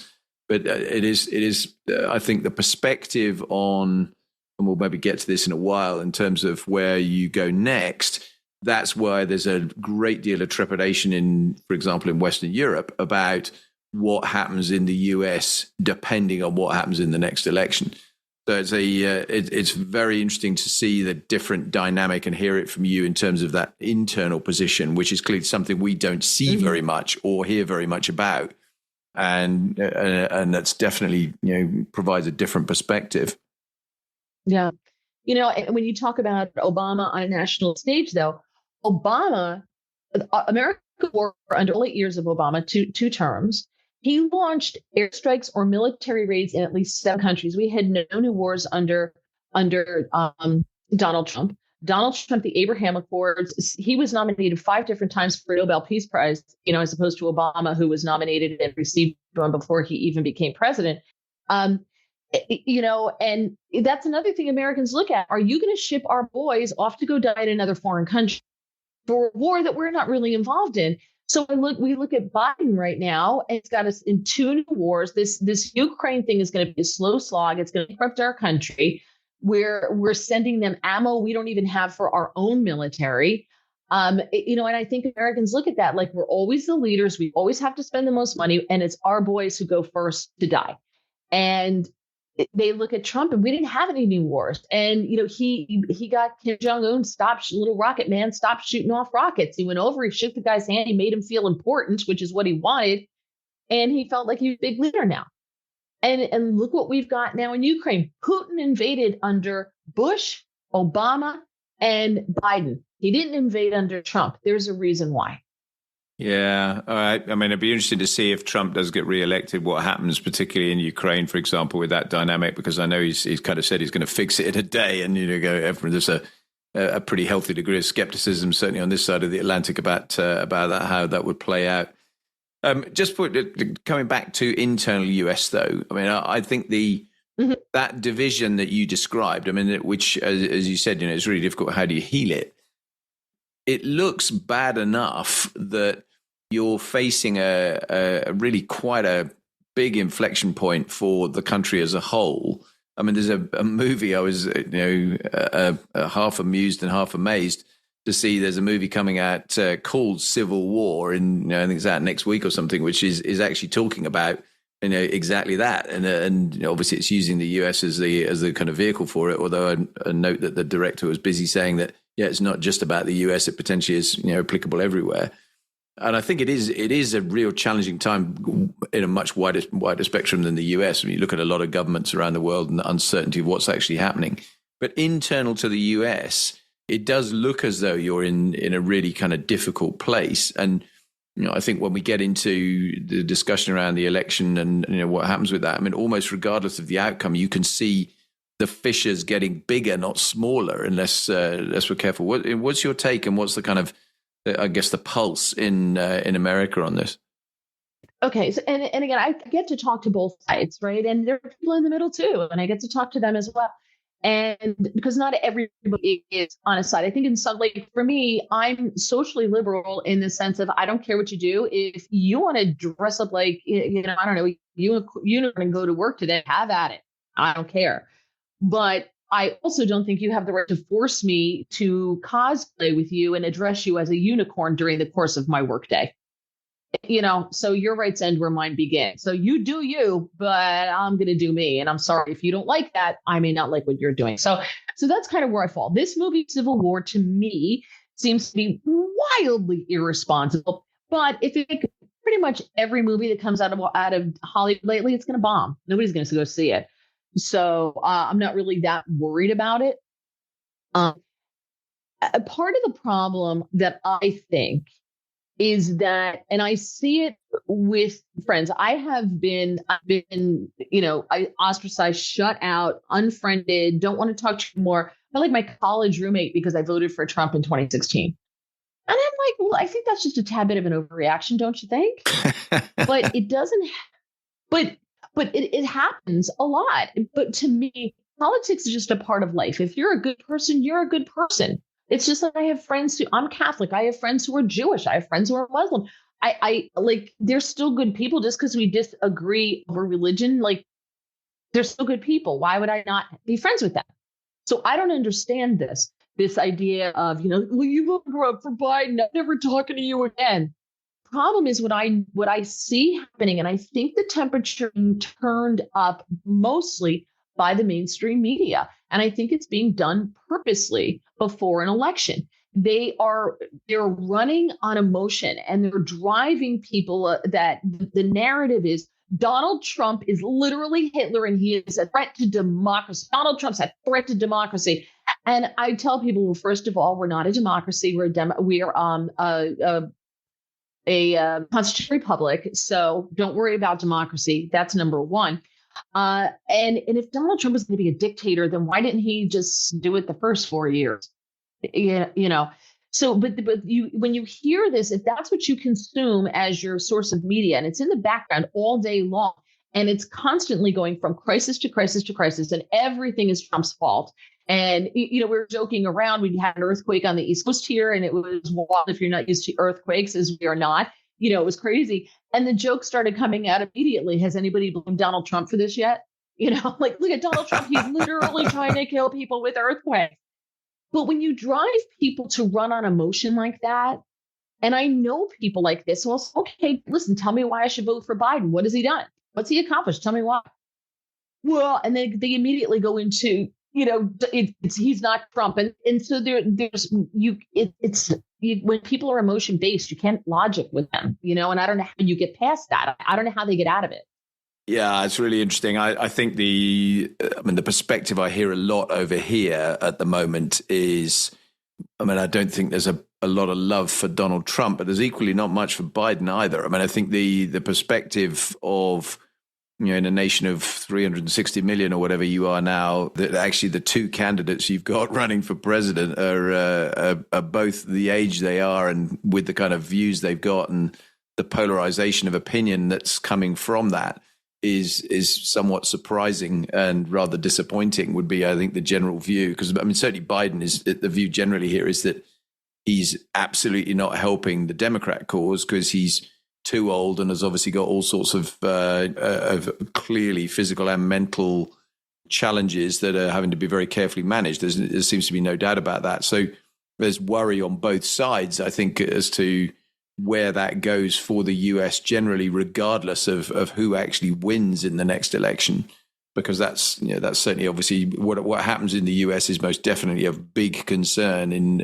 Speaker 3: But it is. I think the perspective on, and we'll maybe get to this in a while, in terms of where you go next. That's why there's a great deal of trepidation for example, in Western Europe about what happens in the US, depending on what happens in the next election. So it's very interesting to see the different dynamic and hear it from you in terms of that internal position, which is clearly something we don't see very much or hear very much about. and that's definitely, provides a different perspective.
Speaker 2: Yeah. And when you talk about Obama on a national stage, though, America war under all 8 years of Obama, two terms. He launched airstrikes or military raids in at least 7 countries. We had no new wars under Donald Trump. Donald Trump, the Abraham Accords, he was nominated 5 different times for a Nobel Peace Prize, as opposed to Obama, who was nominated and received one before he even became president. And that's another thing Americans look at. Are you going to ship our boys off to go die in another foreign country for a war that we're not really involved in? So we look at Biden right now, and it's got us in 2 new wars. This Ukraine thing is going to be a slow slog. It's going to corrupt our country. We're sending them ammo we don't even have for our own military. And I think Americans look at that like we're always the leaders. We always have to spend the most money, and it's our boys who go first to die. And they look at Trump, and we didn't have any new wars. And, he got Kim Jong-un, little rocket man, stopped shooting off rockets. He went over, he shook the guy's hand, he made him feel important, which is what he wanted. And he felt like he was a big leader now. And look what we've got now in Ukraine. Putin invaded under Bush, Obama, and Biden. He didn't invade under Trump. There's a reason why.
Speaker 3: Yeah. All right. I mean, it'd be interesting to see if Trump does get reelected, what happens, particularly in Ukraine, for example, with that dynamic, because I know he's kind of said he's going to fix it in a day. And, there's a pretty healthy degree of skepticism, certainly on this side of the Atlantic, about that, how that would play out. Coming back to internal US, though, I mean, I think that division that you described, I mean, which, as you said, it's really difficult. How do you heal it? It looks bad enough that you're facing a really quite a big inflection point for the country as a whole. I mean, there's a movie I was, half amused and half amazed to see. There's a movie coming out called Civil War, and I think it's out next week or something, which is actually talking about exactly that. And obviously it's using the US as the kind of vehicle for it. Although I note that the director was busy saying that, yeah, it's not just about the US, it potentially is applicable everywhere. And I think it is a real challenging time in a much wider spectrum than the US. When you look at a lot of governments around the world and the uncertainty of what's actually happening. But internal to the US, it does look as though you're in a really kind of difficult place. And I think when we get into the discussion around the election and what happens with that, I mean, almost regardless of the outcome, you can see the fissures getting bigger, not smaller, unless we're careful. What's your take, and what's the kind of, I guess, the pulse in America on this? Okay,
Speaker 2: so and again, I get to talk to both sides, right? And there are people in the middle too, and I get to talk to them as well. And because not everybody is on a side. I think in some, like for me, I'm socially liberal in the sense of I don't care what you do. If you want to dress up like, I don't know, you and go to work today, have at it. I don't care. But I also don't think you have the right to force me to cosplay with you and address you as a unicorn during the course of my workday. So your rights end where mine begin. So you do you, but I'm going to do me. And I'm sorry if you don't like that. I may not like what you're doing. So that's kind of where I fall. This movie, Civil War, to me, seems to be wildly irresponsible. But if you think pretty much every movie that comes out of Hollywood lately, it's going to bomb. Nobody's going to go see it. So I'm not really that worried about it. A part of the problem that I think is that, and I see it with friends, I've been, I ostracized, shut out, unfriended, don't want to talk to you more. I like my college roommate because I voted for Trump in 2016. And I'm like, well, I think that's just a tad bit of an overreaction, don't you think? But it doesn't, but it happens a lot. But to me, politics is just a part of life. If you're a good person, you're a good person. It's just like I have friends I'm Catholic. I have friends who are Jewish. I have friends who are Muslim. I like, they're still good people just because we disagree over religion. Like, they're still good people. Why would I not be friends with them? So I don't understand this idea of, well, you voted for Biden, I'm never talking to you again. Problem is what I see happening, and I think the temperature turned up mostly by the mainstream media. And I think it's being done purposely before an election. they're running on emotion, and they're driving people that the narrative is Donald Trump is literally Hitler, and he is a threat to democracy. Donald Trump's a threat to democracy. And I tell people, well, first of all, we're not a democracy. We are a constitutional republic. So don't worry about democracy. That's number one. And if Donald Trump was going to be a dictator, then why didn't he just do it the first 4 years? So, but when you hear this, if that's what you consume as your source of media, and it's in the background all day long, and it's constantly going from crisis to crisis to crisis, and everything is Trump's fault. And, we were joking around. We had an earthquake on the East Coast here, and it was wild if you're not used to earthquakes, as we are not. It was crazy. And the joke started coming out immediately. Has anybody blamed Donald Trump for this yet? Like, look at Donald Trump. He's literally trying to kill people with earthquakes. But when you drive people to run on emotion like that, and I know people like this, well, okay, listen, tell me why I should vote for Biden. What has he done? What's he accomplished? Tell me why. Well, and they immediately go into, he's not Trump. And so when people are emotion based, you can't logic with them, and I don't know how you get past that. I don't know how they get out of it.
Speaker 3: Yeah, it's really interesting. I think the perspective I hear a lot over here at the moment is, I don't think there's a lot of love for Donald Trump, but there's equally not much for Biden either. I think the perspective of, in a nation of 360 million or whatever you are now, that actually the two candidates you've got running for president are both the age they are, and with the kind of views they've got, and the polarization of opinion that's coming from that is somewhat surprising and rather disappointing, would be, I think, the general view. Because certainly Biden is, the view generally here is that he's absolutely not helping the Democrat cause, because he's too old and has obviously got all sorts of clearly physical and mental challenges that are having to be very carefully managed. There seems to be no doubt about that. So there's worry on both sides, I think, as to where that goes for the US generally, regardless of who actually wins in the next election, because that's certainly obviously what happens in the US is most definitely a big concern in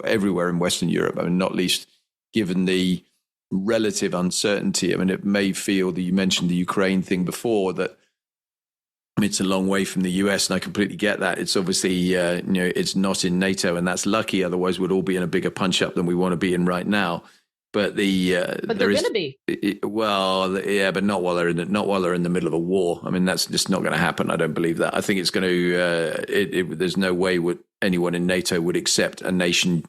Speaker 3: everywhere in Western Europe. Not least given the relative uncertainty. It may feel that you mentioned the Ukraine thing before, that it's a long way from the US, and I completely get that. It's obviously, it's not in NATO, and that's lucky. Otherwise, we'd all be in a bigger punch up than we want to be in right now. But they're
Speaker 2: going to be.
Speaker 3: But not while they're in the middle of a war. That's just not going to happen. I don't believe that. I think it's going to. There's no way anyone in NATO would accept a nation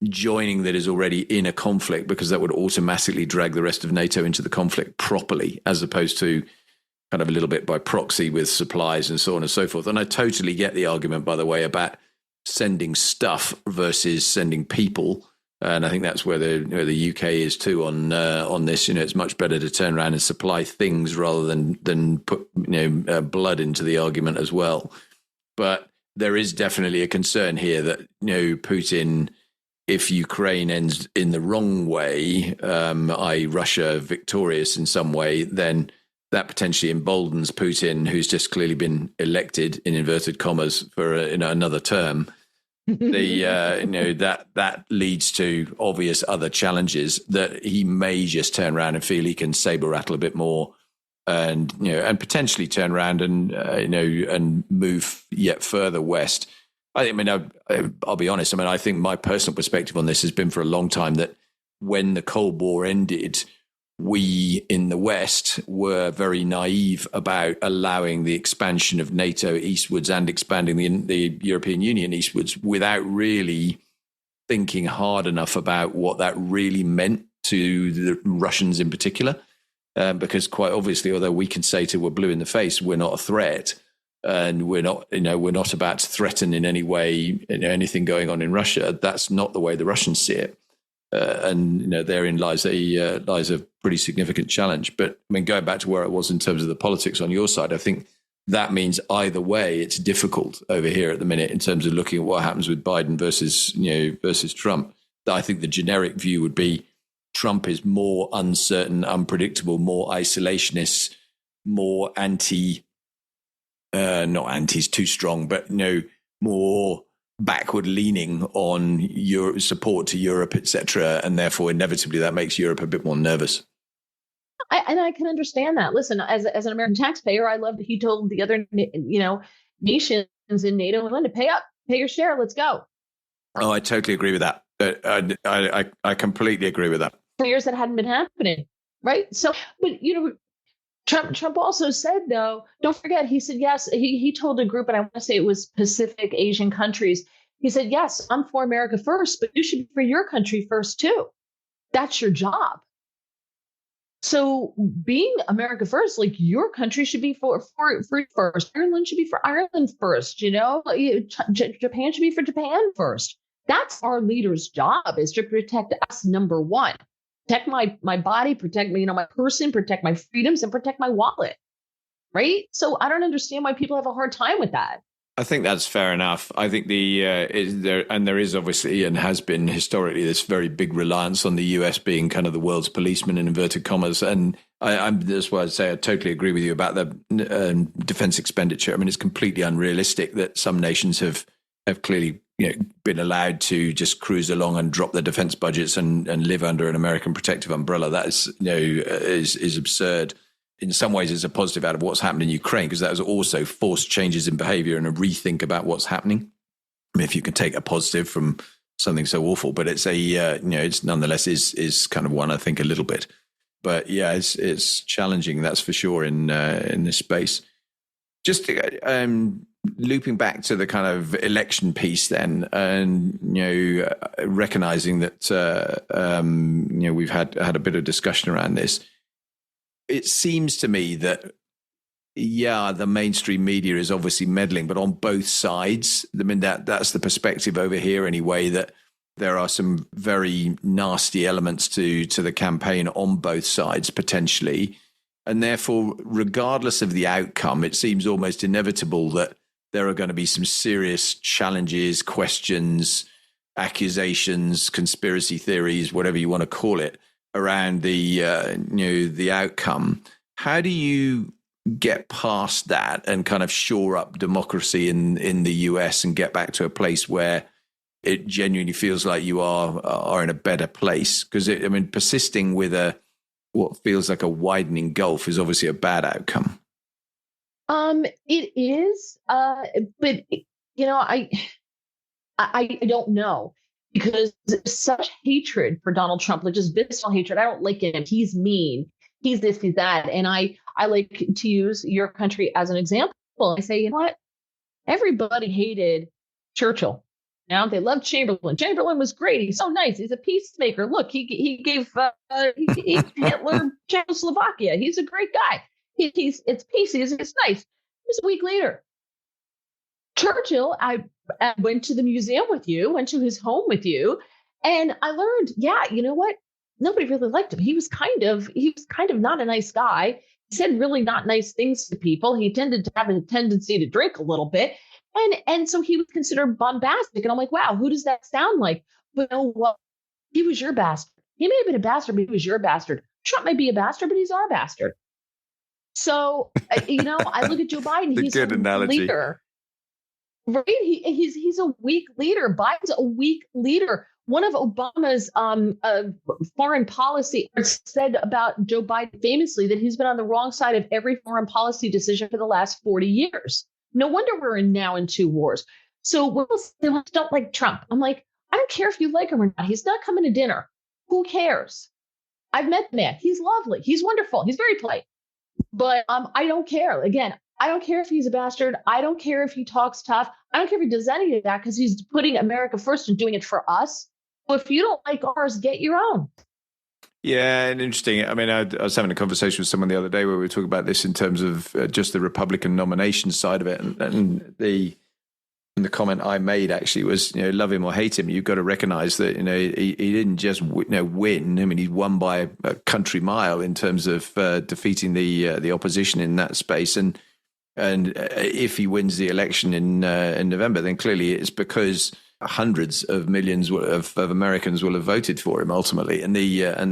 Speaker 3: joining that is already in a conflict, because that would automatically drag the rest of NATO into the conflict properly, as opposed to kind of a little bit by proxy with supplies and so on and so forth. And I totally get the argument, by the way, about sending stuff versus sending people. And I think that's where the UK is too on this. It's much better to turn around and supply things rather than put blood into the argument as well. But there is definitely a concern here that Putin, if Ukraine ends in the wrong way, i.e. Russia victorious in some way, then that potentially emboldens Putin, who's just clearly been elected, in inverted commas, for another term. That leads to obvious other challenges that he may just turn around and feel he can saber rattle a bit more, and potentially turn around and move yet further west. I'll be honest. I think my personal perspective on this has been for a long time that when the Cold War ended, we in the West were very naive about allowing the expansion of NATO eastwards and expanding the European Union eastwards without really thinking hard enough about what that really meant to the Russians in particular. Because quite obviously, although we can say till we're blue in the face, we're not a threat, and we're not about to threaten in any way anything going on in Russia. That's not the way the Russians see it. And therein lies a pretty significant challenge. But going back to where I was in terms of the politics on your side, I think that means either way it's difficult over here at the minute in terms of looking at what happens with Biden versus Trump. I think the generic view would be Trump is more uncertain, unpredictable, more isolationist, more not anti's too strong, but more backward leaning on your support to Europe, etc., and therefore inevitably that makes Europe a bit more nervous.
Speaker 2: I can understand that. Listen, as an American taxpayer, I love that he told the other, nations in NATO and Linda, pay up, pay your share, let's go.
Speaker 3: Oh, I totally agree with that. I completely agree with that.
Speaker 2: For years that hadn't been happening, right? So, but Trump also said, though, don't forget, he said, yes, he told a group, and I want to say it was Pacific Asian countries. He said, yes, I'm for America first, but you should be for your country first, too. That's your job. So being America first, like your country should be for first. Ireland should be for Ireland first. Japan should be for Japan first. That's our leader's job, is to protect us, number one. Protect my body, protect me, my person, protect my freedoms, and protect my wallet. Right? So I don't understand why people have a hard time with that.
Speaker 3: I think that's fair enough. I think there is obviously and has been historically this very big reliance on the US being kind of the world's policeman in inverted commas. And that's why I'd say I totally agree with you about the defense expenditure. I mean, it's completely unrealistic that some nations have clearly been allowed to just cruise along and drop their defense budgets and live under an American protective umbrella. That is absurd. In some ways, it's a positive out of what's happened in Ukraine, because that has also forced changes in behavior and a rethink about what's happening. I mean, if you can take a positive from something so awful, but it's it's nonetheless is kind of one, I think, a little bit. But yeah, it's challenging, that's for sure, in this space. Just looping back to the kind of election piece then, and recognizing that we've had a bit of discussion around this. It seems to me that, the mainstream media is obviously meddling, but on both sides. I mean, that's the perspective over here anyway, that there are some very nasty elements to the campaign on both sides, potentially. And therefore, regardless of the outcome, it seems almost inevitable that there are going to be some serious challenges, questions, accusations, conspiracy theories, whatever you want to call it, around the outcome. How do you get past that and kind of shore up democracy in the US and get back to a place where it genuinely feels like you are in a better place? Because persisting with what feels like a widening gulf is obviously a bad outcome.
Speaker 2: It is, but I don't know. Because there's such hatred for Donald Trump, like just visceral hatred. I don't like him. He's mean. He's this, he's that. And I like to use your country as an example. I say, you know what? Everybody hated Churchill. Now they loved Chamberlain. Chamberlain was great. He's so nice. He's a peacemaker. Look, he gave Hitler Czechoslovakia. He's a great guy. It's peace. It's nice. He's a week later. Churchill, I went to the museum with you, went to his home with you, and I learned, you know what? Nobody really liked him. He was kind of not a nice guy. He said really not nice things to people. He tended to have a tendency to drink a little bit. And so he was considered bombastic. And I'm like, wow, who does that sound like? But you know what? He was your bastard. He may have been a bastard, but he was your bastard. Trump may be a bastard, but he's our bastard. So, I look at Joe Biden. He's a leader. Right? He's a weak leader. Biden's a weak leader. One of Obama's foreign policy said about Joe Biden famously that he's been on the wrong side of every foreign policy decision for the last 40 years. No wonder we're now in two wars. So they don't like Trump. I'm like, I don't care if you like him or not. He's not coming to dinner. Who cares? I've met the man. He's lovely. He's wonderful. He's very polite. But I don't care. Again, I don't care if he's a bastard. I don't care if he talks tough. I don't care if he does any of that, because he's putting America first and doing it for us. So if you don't like ours, get your own.
Speaker 3: Yeah, and interesting. I mean, I was having a conversation with someone the other day where we were talking about this in terms of just the Republican nomination side of it, and the comment I made actually was, love him or hate him, you've got to recognize that he didn't just win. I mean, he won by a country mile in terms of defeating the opposition in that space, and if he wins the election in November, then clearly it's because hundreds of millions of Americans will have voted for him ultimately, and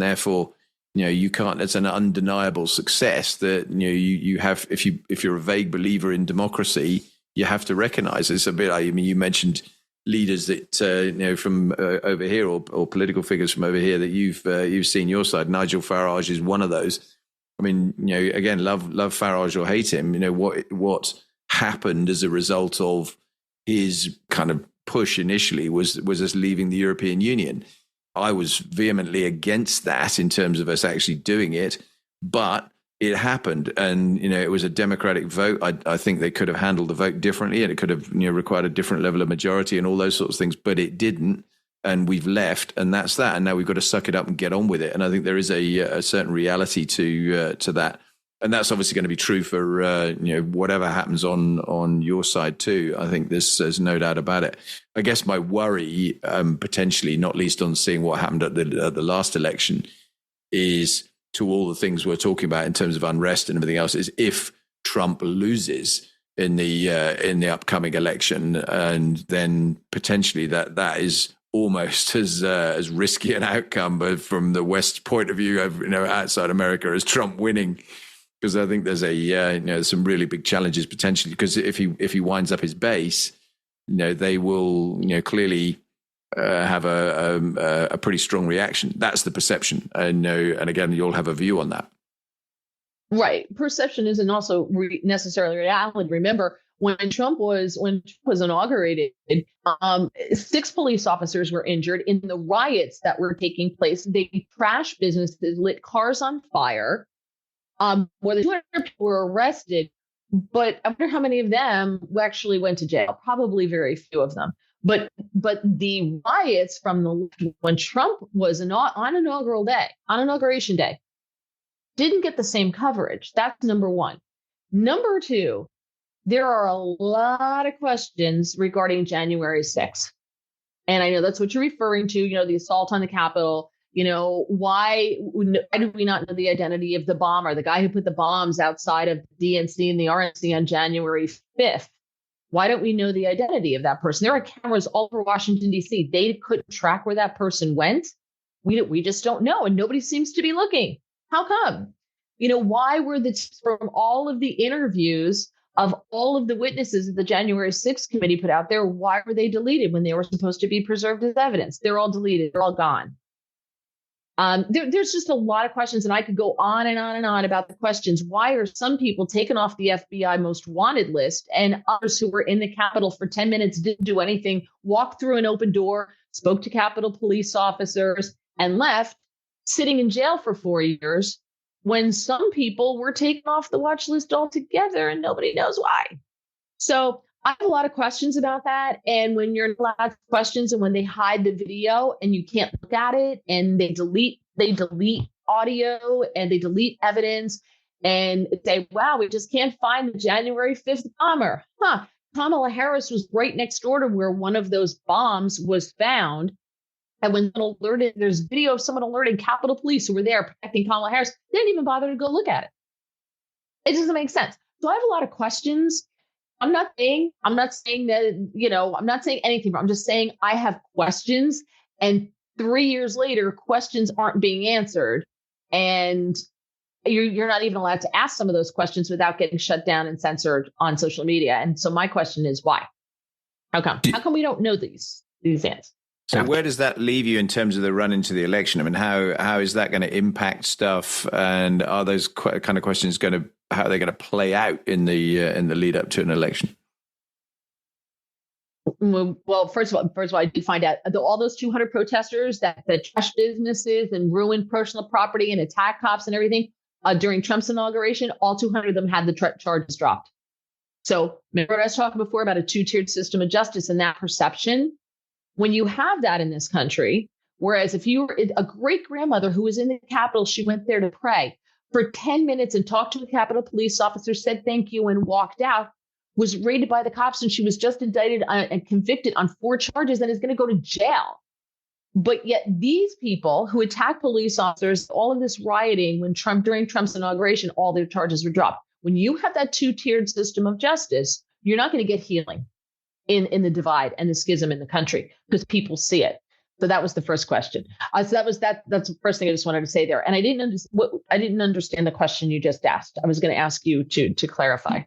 Speaker 3: therefore you can't. It's an undeniable success that you have. If you're a vague believer in democracy, you have to recognize it's a bit. I mean, you mentioned leaders that from over here, or political figures from over here that you've seen your side. Nigel Farage is one of those. I mean, again, love Farage or hate him. What happened as a result of his kind of push initially was us leaving the European Union. I was vehemently against that in terms of us actually doing it, but it happened, and it was a democratic vote. I think they could have handled the vote differently, and it could have required a different level of majority and all those sorts of things, but it didn't, and we've left, and that's that. And now we've got to suck it up and get on with it. And I think there is a certain reality to that, and that's obviously going to be true for whatever happens on your side too. I think there's no doubt about it. I guess my worry, potentially, not least on seeing what happened at the last election, is to all the things we're talking about in terms of unrest and everything else, is if Trump loses in the upcoming election, and then potentially that is almost as risky an outcome, but from the West's point of view, outside America, as Trump winning. Because I think there's some really big challenges potentially. Because if he winds up his base, they will clearly have a pretty strong reaction. That's the perception, and again, you'll have a view on that.
Speaker 2: Right, perception isn't also necessarily reality. Remember, when Trump was inaugurated, 6 police officers were injured in the riots that were taking place. They trashed businesses, lit cars on fire. More than 200 people were arrested, but I wonder how many of them actually went to jail. Probably very few of them. But the riots from when Trump was on inauguration day, didn't get the same coverage. That's number one. Number two, there are a lot of questions regarding January 6th. And I know that's what you're referring to, the assault on the Capitol. Why do we not know the identity of the bomber, the guy who put the bombs outside of the DNC and the RNC on January 5th? Why don't we know the identity of that person? There are cameras all over Washington, D.C. They couldn't track where that person went. We just don't know. And nobody seems to be looking. How come? Why were from all of the interviews of all of the witnesses that the January 6th committee put out there, why were they deleted when they were supposed to be preserved as evidence? They're all deleted. They're all gone. There's just a lot of questions, and I could go on and on and on about the questions. Why are some people taken off the FBI most wanted list, and others who were in the Capitol for 10 minutes didn't do anything, walked through an open door, spoke to Capitol police officers, and left, sitting in jail for 4 years, when some people were taken off the watch list altogether and nobody knows why? So I have a lot of questions about that. And when you're allowed to ask questions, and when they hide the video and you can't look at it, and they delete audio, and they delete evidence, and say, wow, we just can't find the January 5th bomber. Kamala Harris was right next door to where one of those bombs was found. And when alerted, there's video of someone alerting Capitol Police who were there protecting Kamala Harris. They didn't even bother to go look at it. It doesn't make sense. So I have a lot of questions. I'm not saying that, I'm not saying anything, but I'm just saying I have questions, and 3 years later, questions aren't being answered. And you're not even allowed to ask some of those questions without getting shut down and censored on social media. And so my question is, why? How come? How come we don't know these things?
Speaker 3: So where does that leave you in terms of the run into the election? I mean, how is that going to impact stuff? And are those kind of questions how are they going to play out in the lead up to an election?
Speaker 2: Well, first of all, I did find out all those 200 protesters that trashed businesses and ruined personal property and attacked cops and everything during Trump's inauguration, all 200 of them had the charges dropped. So remember what I was talking before about a 2-tiered system of justice and that perception? When you have that in this country, whereas if you were a great grandmother who was in the Capitol, she went there to pray for 10 minutes and talked to a Capitol police officer, said thank you, and walked out, was raided by the cops, and she was just indicted and convicted on 4 charges and is going to go to jail. But yet these people who attack police officers, all of this rioting during Trump's inauguration, all their charges were dropped. When you have that 2-tiered system of justice, you're not going to get healing in the divide and the schism in the country, because people see it. So that was the first question. So that's the first thing I just wanted to say there. And I didn't understand the question you just asked. I was going to ask you to clarify.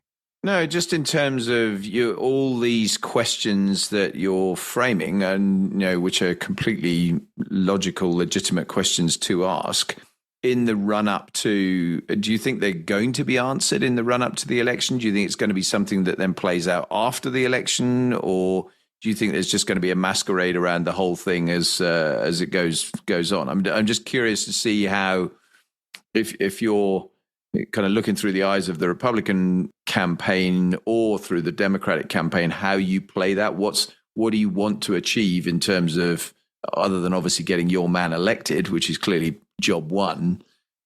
Speaker 3: No, just in terms of all these questions that you're framing, and which are completely logical, legitimate questions to ask in the run up to. Do you think they're going to be answered in the run up to the election? Do you think it's going to be something that then plays out after the election, or do you think there's just going to be a masquerade around the whole thing as it goes on? I'm just curious to see how, if you're kind of looking through the eyes of the Republican campaign or through the Democratic campaign, how you play that. What do you want to achieve in terms of, other than obviously getting your man elected, which is clearly job one?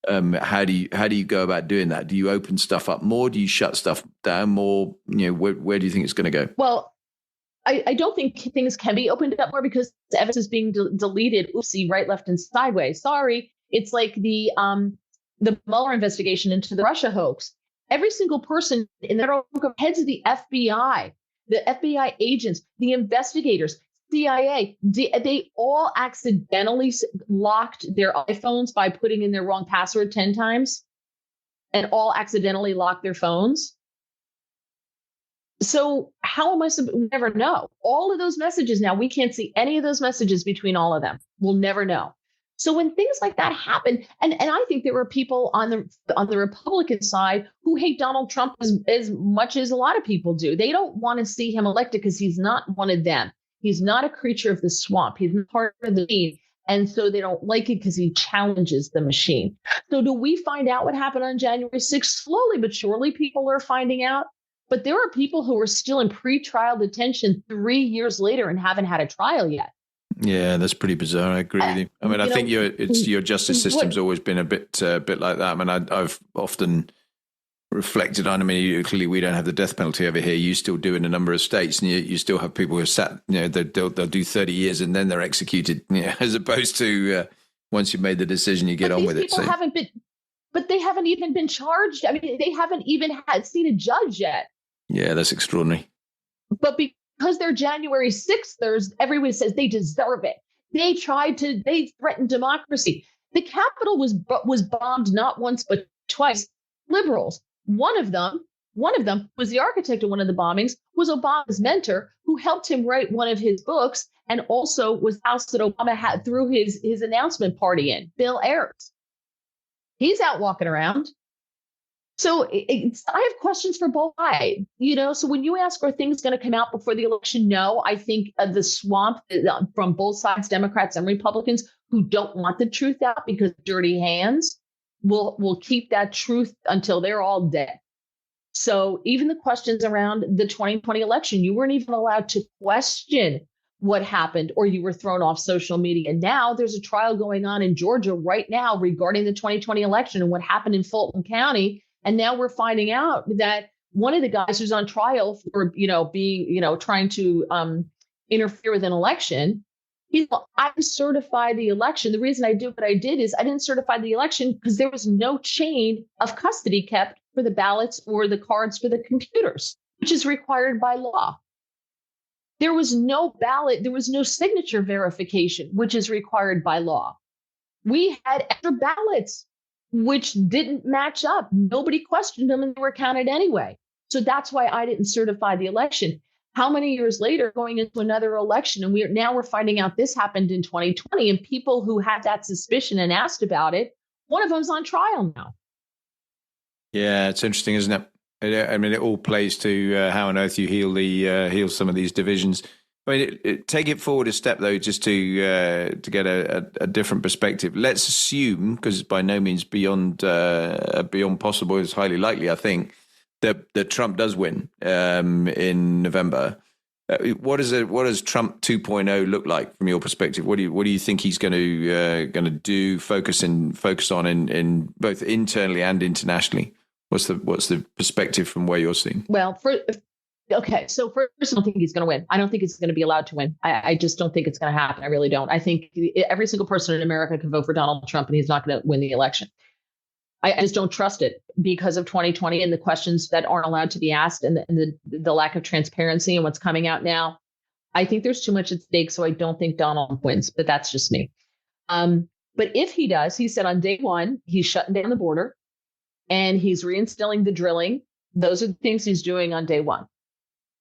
Speaker 3: How do you go about doing that? Do you open stuff up more? Do you shut stuff down more? Where do you think it's going to go?
Speaker 2: Well, I don't think things can be opened up more because the evidence is being deleted. Oopsie, right, left, and sideways. Sorry. It's like the Mueller investigation into the Russia hoax. Every single person in their own heads of the FBI agents, the investigators, CIA, they all accidentally locked their iPhones by putting in their wrong password 10 times, and all accidentally locked their phones. So how am I supposed to never know? All of those messages now, we can't see any of those messages between all of them. We'll never know. So when things like that happen, and I think there were people on the Republican side who hate Donald Trump as much as a lot of people do. They don't want to see him elected because he's not one of them. He's not a creature of the swamp. He's not part of the machine. And so they don't like it because he challenges the machine. So do we find out what happened on January 6th? Slowly but surely, people are finding out. But there are people who are still in pretrial detention 3 years later and haven't had a trial yet.
Speaker 3: Yeah, that's pretty bizarre. I agree with you. I mean, I think your justice system's always been a bit like that. I mean, I've often reflected on. I mean, clearly we don't have the death penalty over here. You still do in a number of states, and you still have people who are sat. They'll do 30 years and then they're executed. As opposed to once you've made the decision, you get on with it.
Speaker 2: So but they haven't even been charged. I mean, they haven't even seen a judge yet.
Speaker 3: Yeah, that's extraordinary.
Speaker 2: But because they're January 6ers, everyone says they deserve it. They threatened democracy. The Capitol was bombed not once, but twice. Liberals. One of them was the architect of one of the bombings, was Obama's mentor, who helped him write one of his books, and also was the house that Obama had threw his announcement party in, Bill Ayers. He's out walking around. So I have questions for both sides, so when you ask, are things going to come out before the election? No, I think the swamp from both sides, Democrats and Republicans, who don't want the truth out because dirty hands will keep that truth until they're all dead. So even the questions around the 2020 election, you weren't even allowed to question what happened, or you were thrown off social media. Now there's a trial going on in Georgia right now regarding the 2020 election and what happened in Fulton County. And now we're finding out that one of the guys who's on trial for, being, trying to interfere with an election, I didn't certify the election. The reason I did what I did is I didn't certify the election because there was no chain of custody kept for the ballots or the cards for the computers, which is required by law. There was no ballot. There was no signature verification, which is required by law. We had extra ballots, which didn't match up. Nobody questioned them and they were counted anyway. So that's why I didn't certify the election. How many years later, going into another election, and we're finding out this happened in 2020, and people who had that suspicion and asked about it, one of them's on trial now.
Speaker 3: Yeah, it's interesting, isn't it? I mean, it all plays to how on earth you heal some of these divisions. I mean, take it forward a step though, just to get a different perspective. Let's assume, because it's by no means beyond possible, it's highly likely, I think, that Trump does win in November. What does Trump 2.0 look like from your perspective? What do you think he's going to do? Focus on in both internally and internationally. What's the perspective from where you're seeing?
Speaker 2: Well, so first, I don't think he's going to win. I don't think he's going to be allowed to win. I just don't think it's going to happen. I really don't. I think every single person in America can vote for Donald Trump, and he's not going to win the election. I just don't trust it because of 2020 and the questions that aren't allowed to be asked, and the lack of transparency and what's coming out now. I think there's too much at stake, so I don't think Donald wins. But that's just me. But if he does, he said on day one, he's shutting down the border, and he's reinstilling the drilling Those are the things he's doing on day one.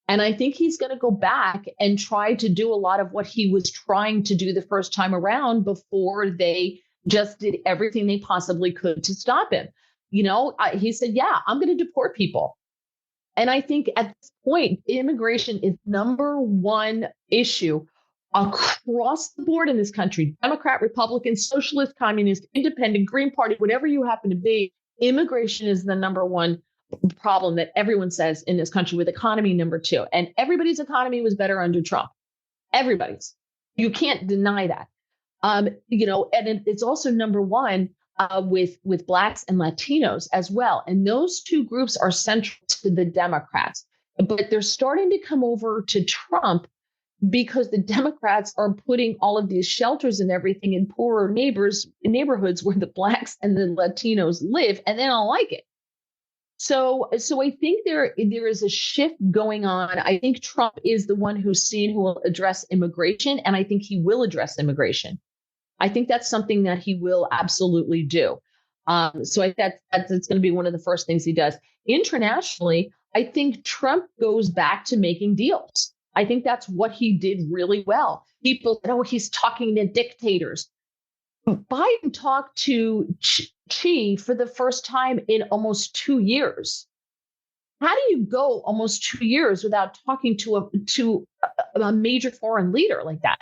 Speaker 2: And I think he's going to go back and try to do a lot of what he was trying to do the first time around before they just did everything they possibly could to stop him. He said, yeah, I'm going to deport people. And I think at this point, immigration is number one issue across the board in this country. Democrat, Republican, socialist, communist, independent, Green Party, whatever you happen to be, immigration is the number one problem that everyone says in this country, with economy number two. And everybody's economy was better under Trump. Everybody's. You can't deny that. And it's also number one with Blacks and Latinos as well. And those two groups are central to the Democrats. But they're starting to come over to Trump because the Democrats are putting all of these shelters and everything in poorer neighborhoods where the Blacks and the Latinos live, and they don't like it. So I think there is a shift going on. I think Trump is the one who will address immigration, and I think he will address immigration. I think that's something that he will absolutely do. So I think that's going to be one of the first things he does. Internationally, I think Trump goes back to making deals. I think that's what he did really well. People said, he's talking to dictators. Biden talked to Xi for the first time in almost 2 years. How do you go almost 2 years without talking to a major foreign leader like that?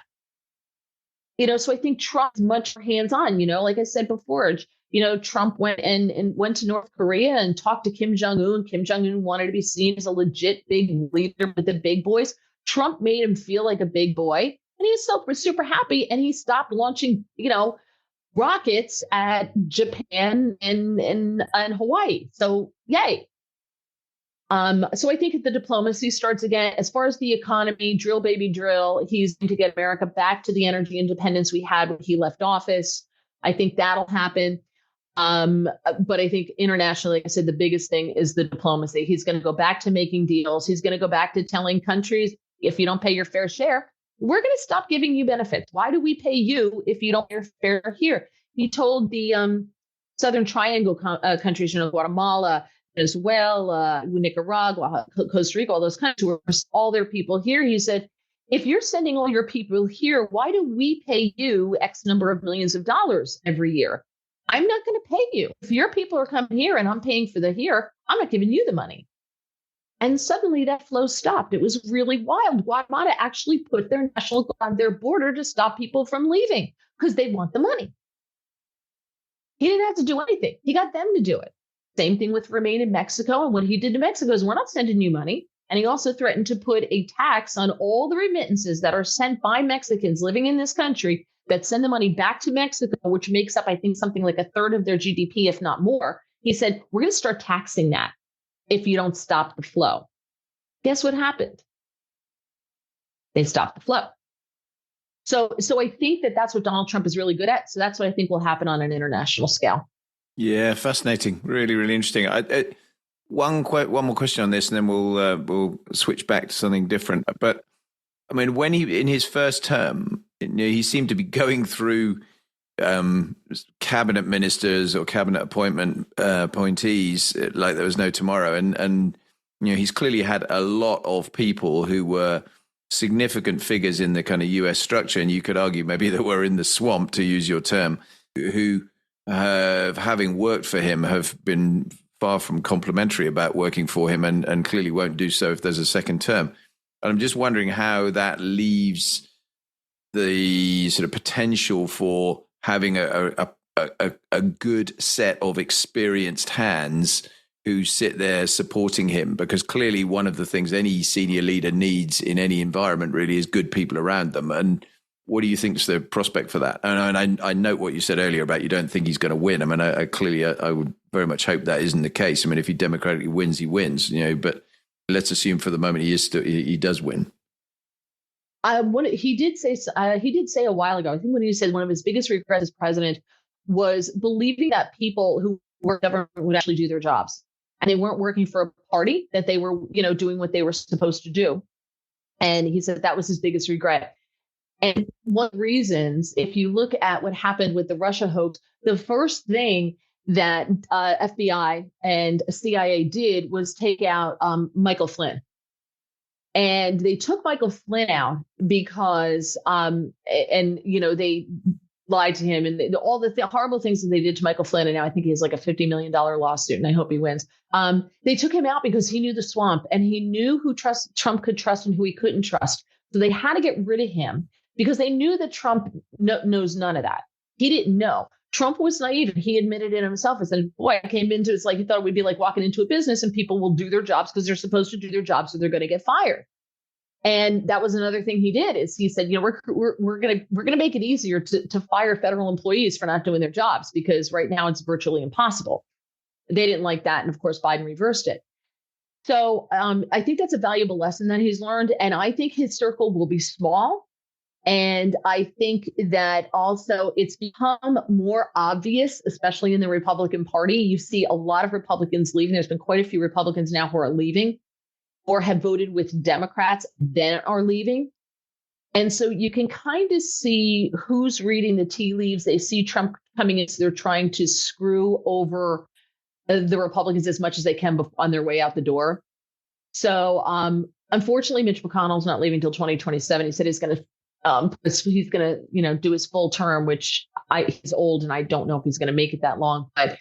Speaker 2: So I think Trump's much more hands-on. Like I said before, Trump went to North Korea and talked to Kim Jong-un. Kim Jong-un wanted to be seen as a legit big leader with the big boys. Trump made him feel like a big boy, and he was super happy. And he stopped launching, rockets at Japan and Hawaii. So yay. So I think the diplomacy starts again. As far as the economy, drill, baby, drill, he's going to get America back to the energy independence we had when he left office. I think that'll happen. But I think internationally, like I said, the biggest thing is the diplomacy. He's going to go back to making deals. He's going to go back to telling countries, if you don't pay your fair share, we're going to stop giving you benefits. Why do we pay you if you don't pay your fair here? He told the Southern Triangle countries, Guatemala, Venezuela, Nicaragua, Costa Rica, all those countries, were all their people here. He said, if you're sending all your people here, why do we pay you X number of millions of dollars every year? I'm not going to pay you. If your people are coming here and I'm paying for the here, I'm not giving you the money. And suddenly that flow stopped. It was really wild. Guatemala actually put their national guard on their border to stop people from leaving because they want the money. He didn't have to do anything. He got them to do it. Same thing with Remain in Mexico. And what he did to Mexico is, we're not sending you money. And he also threatened to put a tax on all the remittances that are sent by Mexicans living in this country that send the money back to Mexico, which makes up, I think, something like a third of their GDP, if not more. He said, we're going to start taxing that if you don't stop the flow. Guess what happened? They stopped the flow. So I think that's what Donald Trump is really good at. So that's what I think will happen on an international scale.
Speaker 3: Yeah, fascinating. Really, really interesting. One more question on this, and then we'll switch back to something different. But I mean, when he in his first term, he seemed to be going through cabinet ministers or cabinet appointees like there was no tomorrow, and he's clearly had a lot of people who were significant figures in the kind of US structure, and you could argue maybe that were in the swamp, to use your term, who having worked for him have been far from complimentary about working for him, and clearly won't do so if there's a second term. And I'm just wondering how that leaves the sort of potential for having a good set of experienced hands who sit there supporting him, because clearly one of the things any senior leader needs in any environment really is good people around them. And what do you think is the prospect for that? And I note what you said earlier about you don't think he's going to win. I mean, I would very much hope that isn't the case. I mean, if he democratically wins, he wins, but let's assume for the moment he does win.
Speaker 2: He did say a while ago, I think when he said one of his biggest regrets as president was believing that people who work in government would actually do their jobs. And they weren't working for a party, that they were, doing what they were supposed to do. And he said that was his biggest regret. And one of the reasons, if you look at what happened with the Russia hoax, the first thing that FBI and CIA did was take out Michael Flynn. And they took Michael Flynn out because, they lied to him and all the horrible things that they did to Michael Flynn. And now I think he has like a $50 million lawsuit, and I hope he wins. They took him out because he knew the swamp and he knew who Trump could trust and who he couldn't trust. So they had to get rid of him because they knew that Trump knows none of that. He didn't know. Trump was naive, and he admitted it himself. He said, boy, I came into it's like he thought it would be like walking into a business and people will do their jobs because they're supposed to do their jobs, so they're going to get fired. And that was another thing he did is he said, we're going to make it easier to fire federal employees for not doing their jobs, because right now it's virtually impossible. They didn't like that. And of course, Biden reversed it. So I think that's a valuable lesson that he's learned. And I think his circle will be small. And I think that also it's become more obvious, especially in the Republican Party. You see a lot of Republicans leaving. There's been quite a few Republicans now who are leaving or have voted with Democrats, then are leaving. And so you can kind of see who's reading the tea leaves. They see Trump coming in, so they're trying to screw over the Republicans as much as they can on their way out the door. So unfortunately, Mitch McConnell's not leaving until 2027. He said he's going to do his full term, which he's old, and I don't know if he's going to make it that long. But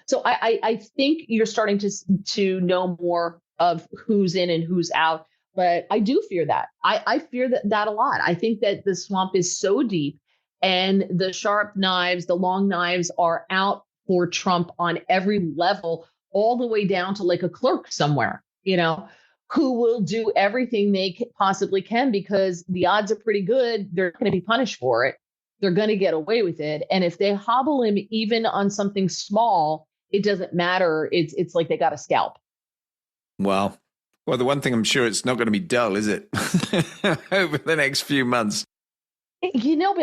Speaker 2: so I think you're starting to know more of who's in and who's out. But I do fear that. I fear that a lot. I think that the swamp is so deep, and the sharp knives, the long knives are out for Trump on every level, all the way down to like a clerk somewhere, who will do everything they possibly can, because the odds are pretty good they're going to be punished for it. They're going to get away with it. And if they hobble him even on something small, it doesn't matter. It's like they got a scalp.
Speaker 3: Wow. Well, the one thing I'm sure it's not going to be dull, is it? Over the next few months.
Speaker 2: But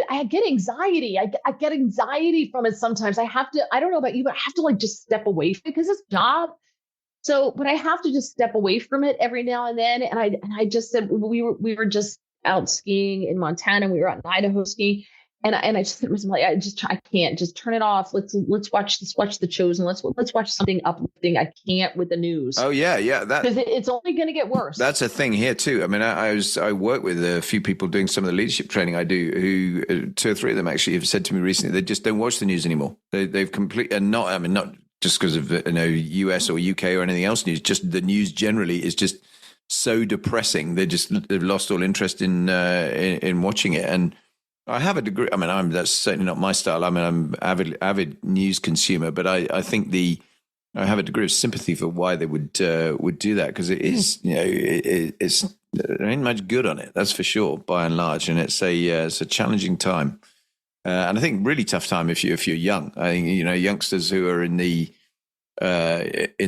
Speaker 2: I get anxiety. I get anxiety from it sometimes. I don't know about you, but I have to just step away from it because it's a job. So, but I have to just step away from it every now and then. And I just said, we were just out skiing in Montana. We were out in Idaho skiing. And I just said, I can't just turn it off. Let's watch The Chosen. Let's watch something uplifting. I can't with the news.
Speaker 3: Oh yeah.
Speaker 2: Because it's only going to get worse.
Speaker 3: That's a thing here too. I mean, I work with a few people doing some of the leadership training I do, who 2 or 3 of them actually have said to me recently they just don't watch the news anymore. They've completely, and not just because of US or UK or anything else news. Just the news generally is just so depressing. They've lost all interest in watching it. And I have a degree. I mean, that's certainly not my style. I mean, I'm avid news consumer, but I think I have a degree of sympathy for why they would do that, because it is, there ain't much good on it. That's for sure, by and large, and it's a challenging time, and I think really tough time if you're young. I think youngsters who are in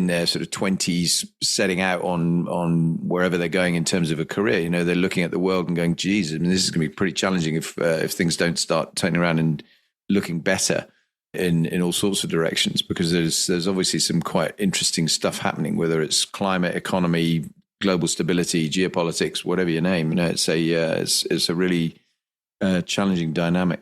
Speaker 3: their sort of 20s, setting out on wherever they're going in terms of a career. They're looking at the world and going, geez, I mean, this is going to be pretty challenging if things don't start turning around and looking better in all sorts of directions, because there's obviously some quite interesting stuff happening, whether it's climate, economy, global stability, geopolitics, whatever you name. It's a really challenging dynamic.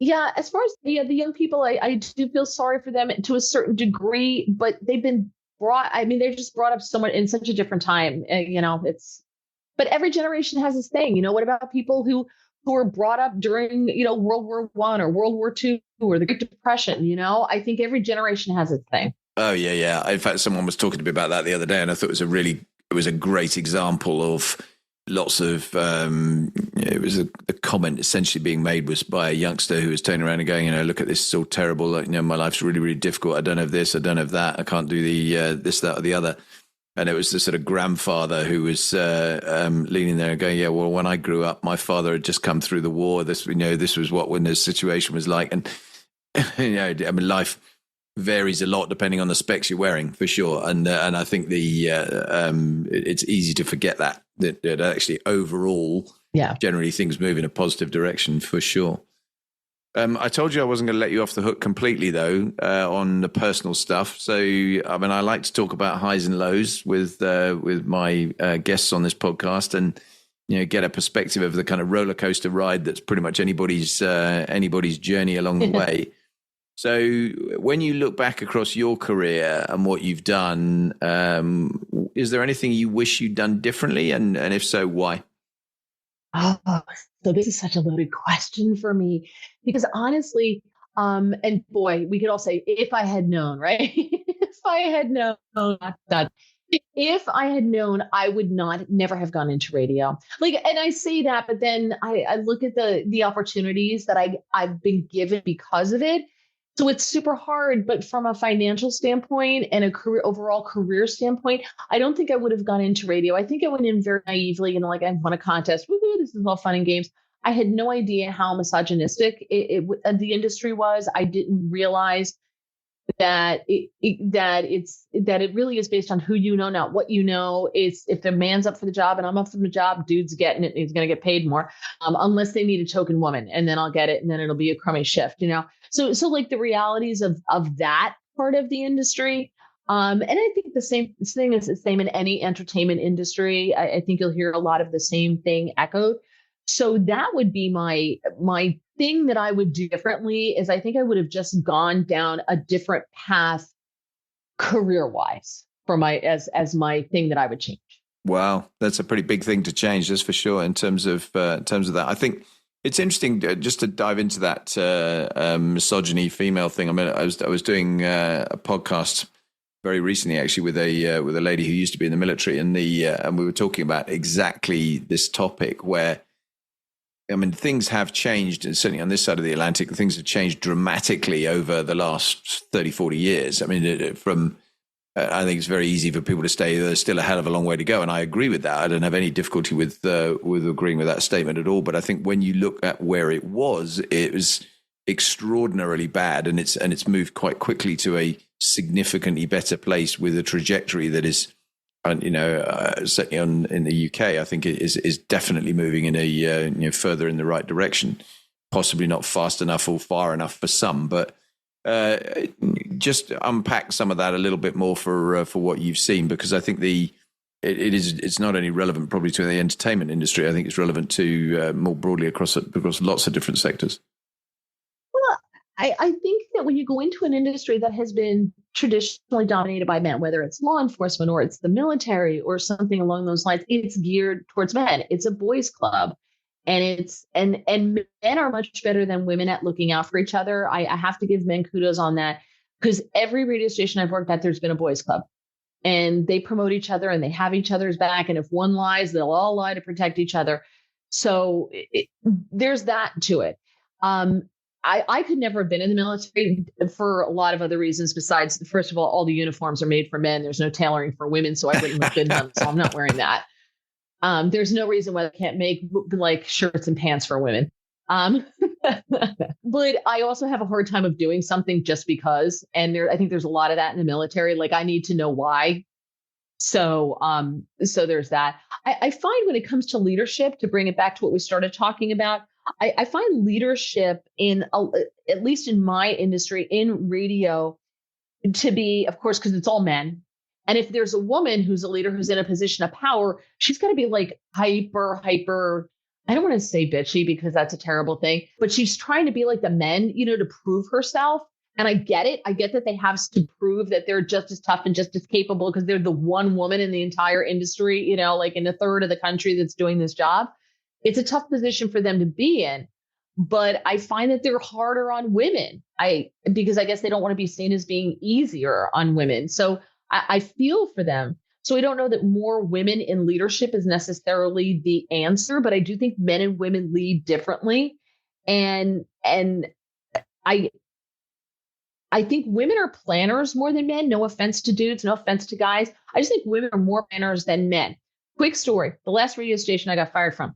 Speaker 2: Yeah, as far as the young people, I do feel sorry for them to a certain degree, but they've been they're just brought up somewhat in such a different time. But every generation has its thing. What about people who were brought up during, World War I or World War II or the Great Depression? I think every generation has its thing.
Speaker 3: Oh, yeah. In fact, someone was talking to me about that the other day, and I thought it was a great example of lots of it was a comment essentially being made was by a youngster who was turning around and going, look at this, it's all terrible, my life's really, really difficult, I don't have this, I don't have that, I can't do the this, that, or the other. And it was the sort of grandfather who was leaning there and going, yeah, well, when I grew up, my father had just come through the war, this was when the situation was like. And life varies a lot depending on the specs you're wearing, for sure. And I think it's easy to forget that actually overall, generally things move in a positive direction, for sure. I told you I wasn't going to let you off the hook completely, though, on the personal stuff. So, I like to talk about highs and lows with my guests on this podcast, and get a perspective of the kind of roller coaster ride that's pretty much anybody's journey along the way. So when you look back across your career and what you've done, is there anything you wish you'd done differently? And if so, why?
Speaker 2: Oh, so this is such a loaded question for me because honestly, and boy, we could all say if I had known, right? If I had known, that if I had known, I would never have gone into radio. Like, and I say that, but then I look at the opportunities that I've been given because of it. So it's super hard, but from a financial standpoint and a overall career standpoint, I don't think I would have gone into radio. I think I went in very naively and like, I won a contest. Woohoo, this is all fun and games. I had no idea how misogynistic the industry was. I didn't realize that it really is based on who you know, not what you know. It's if the man's up for the job and I'm up for the job, dude's getting it. He's going to get paid more, unless they need a token woman, and then I'll get it, and then it'll be a crummy shift, you know. So like the realities of that part of the industry. And I think the same thing is the same in any entertainment industry. I think you'll hear a lot of the same thing echoed. So that would be my thing that I would do differently is I think I would have just gone down a different path career wise for as my thing that I would change.
Speaker 3: Wow, that's a pretty big thing to change, that's for sure. In terms of that, I think it's interesting just to dive into that misogyny female thing. I mean, I was doing a podcast very recently, actually, with a lady who used to be in the military, and we were talking about exactly this topic where, I mean, things have changed, and certainly on this side of the Atlantic, things have changed dramatically over the last 30, 40 years. I mean, I think it's very easy for people to say there's still a hell of a long way to go. And I agree with that. I don't have any difficulty with agreeing with that statement at all. But I think when you look at where it was extraordinarily bad, and it's moved quite quickly to a significantly better place with a trajectory that is, certainly in the UK, I think it is definitely moving in a further in the right direction. Possibly not fast enough or far enough for some, but just unpack some of that a little bit more for what you've seen, because I think it's not only relevant probably to the entertainment industry. I think it's relevant to more broadly across lots of different sectors.
Speaker 2: I think that when you go into an industry that has been traditionally dominated by men, whether it's law enforcement or it's the military or something along those lines, it's geared towards men. It's a boys' club. And men are much better than women at looking out for each other. I have to give men kudos on that, because every radio station I've worked at, there's been a boys' club, and they promote each other and they have each other's back. And if one lies, they'll all lie to protect each other. So there's that to it. I could never have been in the military for a lot of other reasons. Besides, first of all the uniforms are made for men. There's no tailoring for women, so I wouldn't have been them. So I'm not wearing that. There's no reason why I can't make like shirts and pants for women. But I also have a hard time of doing something just because. And I think there's a lot of that in the military. Like, I need to know why. So there's that. I find when it comes to leadership, to bring it back to what we started talking about, I find leadership at least in my industry, in radio, to be, of course, because it's all men. And if there's a woman who's a leader, who's in a position of power, she's got to be like hyper. I don't want to say bitchy because that's a terrible thing, but she's trying to be like the men, to prove herself. And I get it. I get that they have to prove that they're just as tough and just as capable because they're the one woman in the entire industry, like in a third of the country that's doing this job. It's a tough position for them to be in. But I find that they're harder on women. Because I guess they don't want to be seen as being easier on women. So I feel for them. So I don't know that more women in leadership is necessarily the answer, but I do think men and women lead differently. And I think women are planners more than men. No offense to dudes, no offense to guys. I just think women are more planners than men. Quick story. The last radio station I got fired from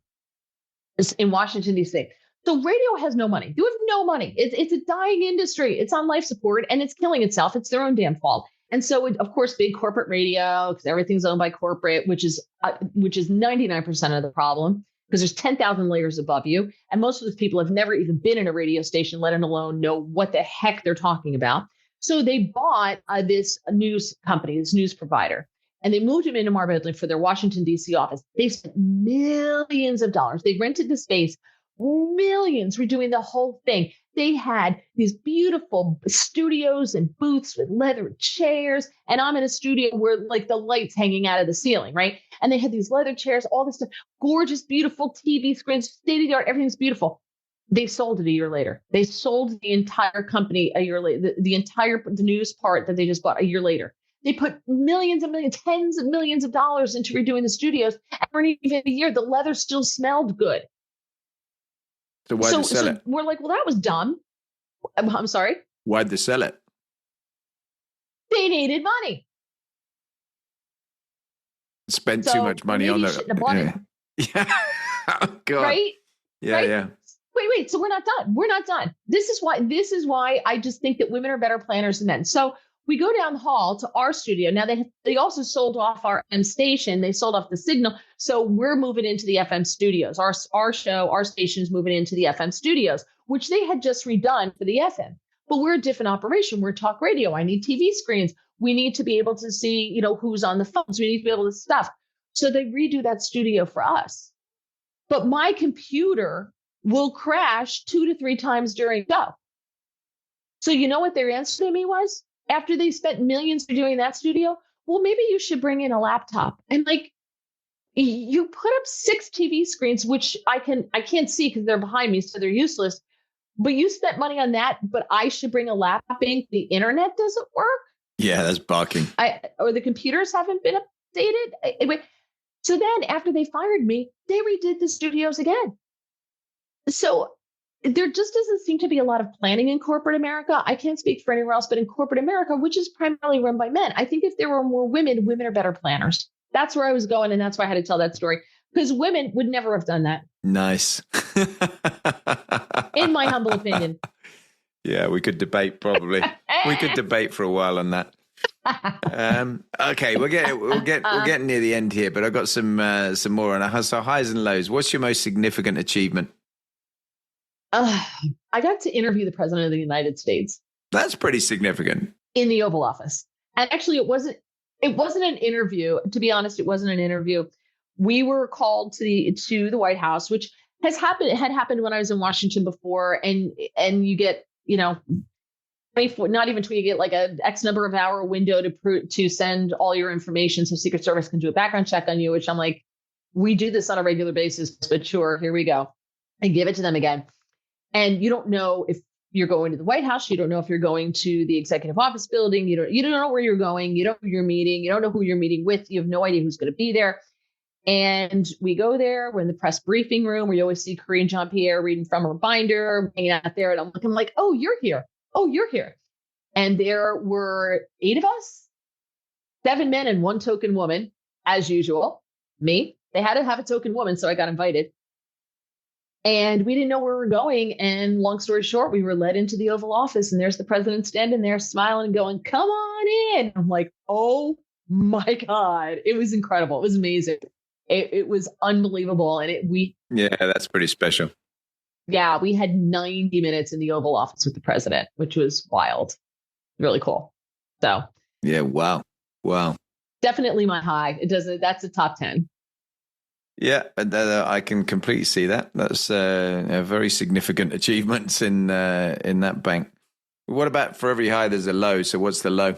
Speaker 2: is in Washington, D.C. So radio has no money. You have no money. It's a dying industry. It's on life support and it's killing itself. It's their own damn fault. And so, of course, big corporate radio, because everything's owned by corporate, which is 99% of the problem, because there's 10,000 layers above you. And most of those people have never even been in a radio station, let alone know what the heck they're talking about. So they bought this news company, this news provider, and they moved him into Mar-a-Lago for their Washington, D.C. office. They spent millions of dollars. They rented the space millions redoing the whole thing. They had these beautiful studios and booths with leather chairs. And I'm in a studio where like the lights hanging out of the ceiling, right? And they had these leather chairs, all this stuff, gorgeous, beautiful TV screens, state of the art, everything's beautiful. They sold it a year later. They sold the entire company a year later, the news part that they just bought a year later. They put millions and millions, tens of millions of dollars into redoing the studios. And for even a year, the leather still smelled good.
Speaker 3: So why'd they sell it?
Speaker 2: We're like, well, that was dumb. I'm sorry.
Speaker 3: Why'd they sell it?
Speaker 2: They needed money.
Speaker 3: Spent too much money on it. Yeah. Oh, God.
Speaker 2: Right?
Speaker 3: Yeah,
Speaker 2: right?
Speaker 3: yeah.
Speaker 2: Wait. So we're not done. We're not done. This is why I just think that women are better planners than men. So we go down the hall to our studio. Now they also sold off our M station. They sold off the signal. So we're moving into the FM studios. Our show, our station is moving into the FM studios, which they had just redone for the FM. But we're a different operation. We're talk radio. I need TV screens. We need to be able to see, who's on the phones. We need to be able to stuff. So they redo that studio for us. But my computer will crash 2 to 3 times during the show. So you know what their answer to me was? After they spent millions for doing that studio, well, maybe you should bring in a laptop. And like, you put up 6 TV screens, which I can't see because they're behind me, so they're useless. But you spent money on that, but I should bring a laptop in. The internet doesn't work.
Speaker 3: Yeah, that's barking.
Speaker 2: Or the computers haven't been updated. So then after they fired me, they redid the studios again. So there just doesn't seem to be a lot of planning in corporate America. I can't speak for anywhere else, but in corporate America, which is primarily run by men, I think if there were more women are better planners. That's where I was going. And that's why I had to tell that story, because women would never have done that.
Speaker 3: Nice.
Speaker 2: In my humble opinion.
Speaker 3: Yeah, we could debate probably. We could debate for a while on that. Okay, we're getting near the end here, but I've got some more on it. So highs and lows. What's your most significant achievement?
Speaker 2: I got to interview the president of the United States. That's
Speaker 3: pretty significant.
Speaker 2: In the Oval Office. And actually it wasn't an interview. To be honest, it wasn't an interview. We were called to the White House, which had happened when I was in Washington before. And you get, 24, not even 20, you get like a X number of hour window to send all your information so Secret Service can do a background check on you, which I'm like, we do this on a regular basis, but sure, here we go. And give it to them again. And you don't know if you're going to the White House. You don't know if you're going to the executive office building. You don't know where you're going. You don't know who you're meeting. You don't know who you're meeting with. You have no idea who's going to be there. And we go there. We're in the press briefing room where you always see Corinne Jean-Pierre reading from her binder, hanging out there. And I'm looking like, oh, you're here. Oh, you're here. And there were 8 of us, 7 men and 1 token woman, as usual. Me. They had to have a token woman, so I got invited. And we didn't know where we were going. And long story short, we were led into the Oval Office, and there's the president standing there smiling and going, come on in. I'm like, oh my God. It was incredible. It was amazing. It was unbelievable. And
Speaker 3: yeah, that's pretty special.
Speaker 2: Yeah, we had 90 minutes in the Oval Office with the president, which was wild. Really cool. So
Speaker 3: yeah, wow.
Speaker 2: Definitely my high. That's a top 10.
Speaker 3: Yeah, I can completely see that. That's a very significant achievements in that bank. What about for every high there's a low? So what's the low?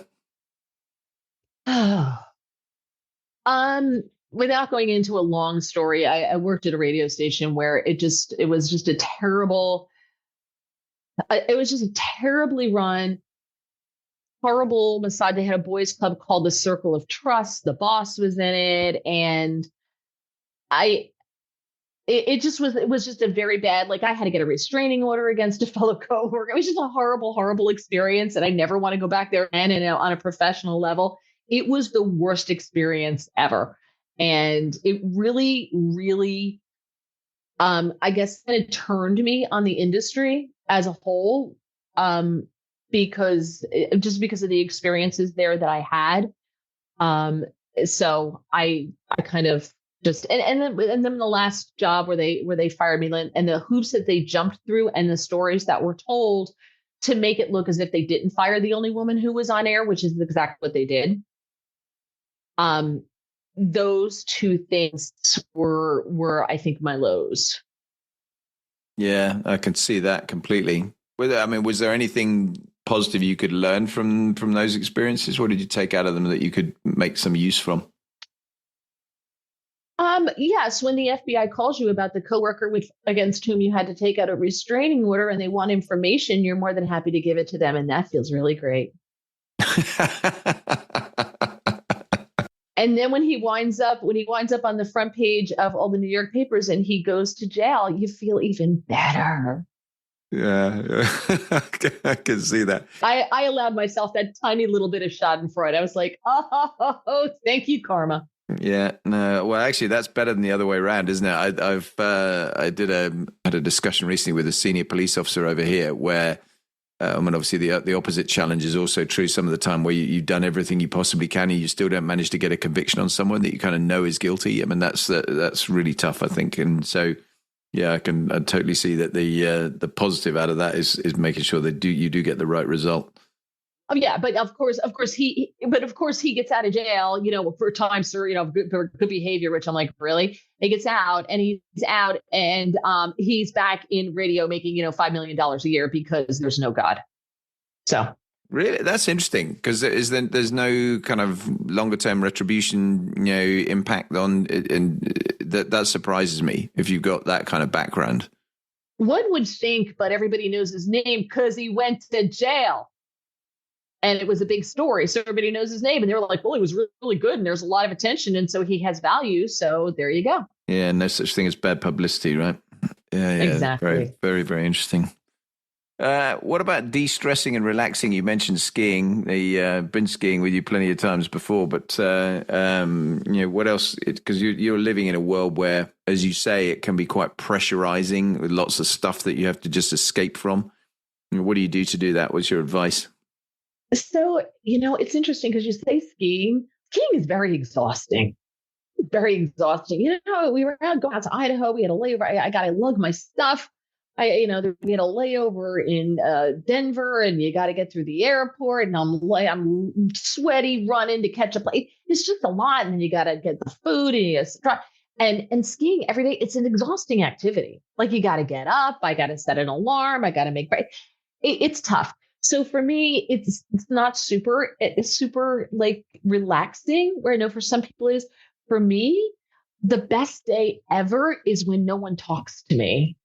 Speaker 2: Without going into a long story, I worked at a radio station where it was just a terrible. It was just a terribly run, horrible massage. They had a boys' club called the Circle of Trust. The boss was in it, and it was just a very bad, like I had to get a restraining order against a fellow coworker. It was just a horrible, horrible experience. And I never want to go back there and on a professional level. It was the worst experience ever. And it really, really, I guess kind of turned me on the industry as a whole, because of the experiences there that I had. So I kind of and then the last job where they fired me, and the hoops that they jumped through and the stories that were told to make it look as if they didn't fire the only woman who was on air, which is exactly what they did. Those 2 things were I think my lows.
Speaker 3: Yeah, I can see that completely. I mean, was there anything positive you could learn from those experiences? What did you take out of them that you could make some use from?
Speaker 2: Yes, when the FBI calls you about the coworker against whom you had to take out a restraining order and they want information, you're more than happy to give it to them. And that feels really great. And then when he winds up on the front page of all the New York papers and he goes to jail, you feel even better.
Speaker 3: Yeah, I can see that.
Speaker 2: I allowed myself that tiny little bit of schadenfreude. I was like, oh, thank you, karma.
Speaker 3: Yeah, no. Well, actually, that's better than the other way around, isn't it? I had a discussion recently with a senior police officer over here where, and obviously the opposite challenge is also true some of the time where you've done everything you possibly can and you still don't manage to get a conviction on someone that you kind of know is guilty. I mean, that's really tough, I think. And so, yeah, I totally see that the positive out of that is making sure that you do get the right result.
Speaker 2: Oh yeah, but of course he gets out of jail, for times for for good behavior, which I'm like, really? He gets out and he's back in radio making $5 million a year because there's no God. So
Speaker 3: really, that's interesting because there's no kind of longer term retribution, impact on, and that surprises me if you've got that kind of background.
Speaker 2: One would think, but everybody knows his name because he went to jail. And it was a big story. So everybody knows his name. And they were like, well, he was really, really good. And there's a lot of attention. And so he has value. So there you go.
Speaker 3: Yeah. No such thing as bad publicity, right? Yeah.
Speaker 2: Exactly.
Speaker 3: Very, very, very interesting. What about de-stressing and relaxing? You mentioned skiing. Been skiing with you plenty of times before. But, what else? Because you're living in a world where, as you say, it can be quite pressurizing with lots of stuff that you have to just escape from. What do you do to do that? What's your advice?
Speaker 2: So, it's interesting because you say skiing. Skiing is very exhausting. Very exhausting. We were going out to Idaho. We had a layover. I got to lug my stuff. We had a layover in Denver, and you got to get through the airport. And I'm sweaty, running to catch a plane. It's just a lot. And then you got to get the food, and you got to try. And skiing every day. It's an exhausting activity. Like you got to get up. I got to set an alarm. I got to make break. It's tough. So for me, it's not super, it's super like relaxing, where I know for some people it is. For me, the best day ever is when no one talks to me.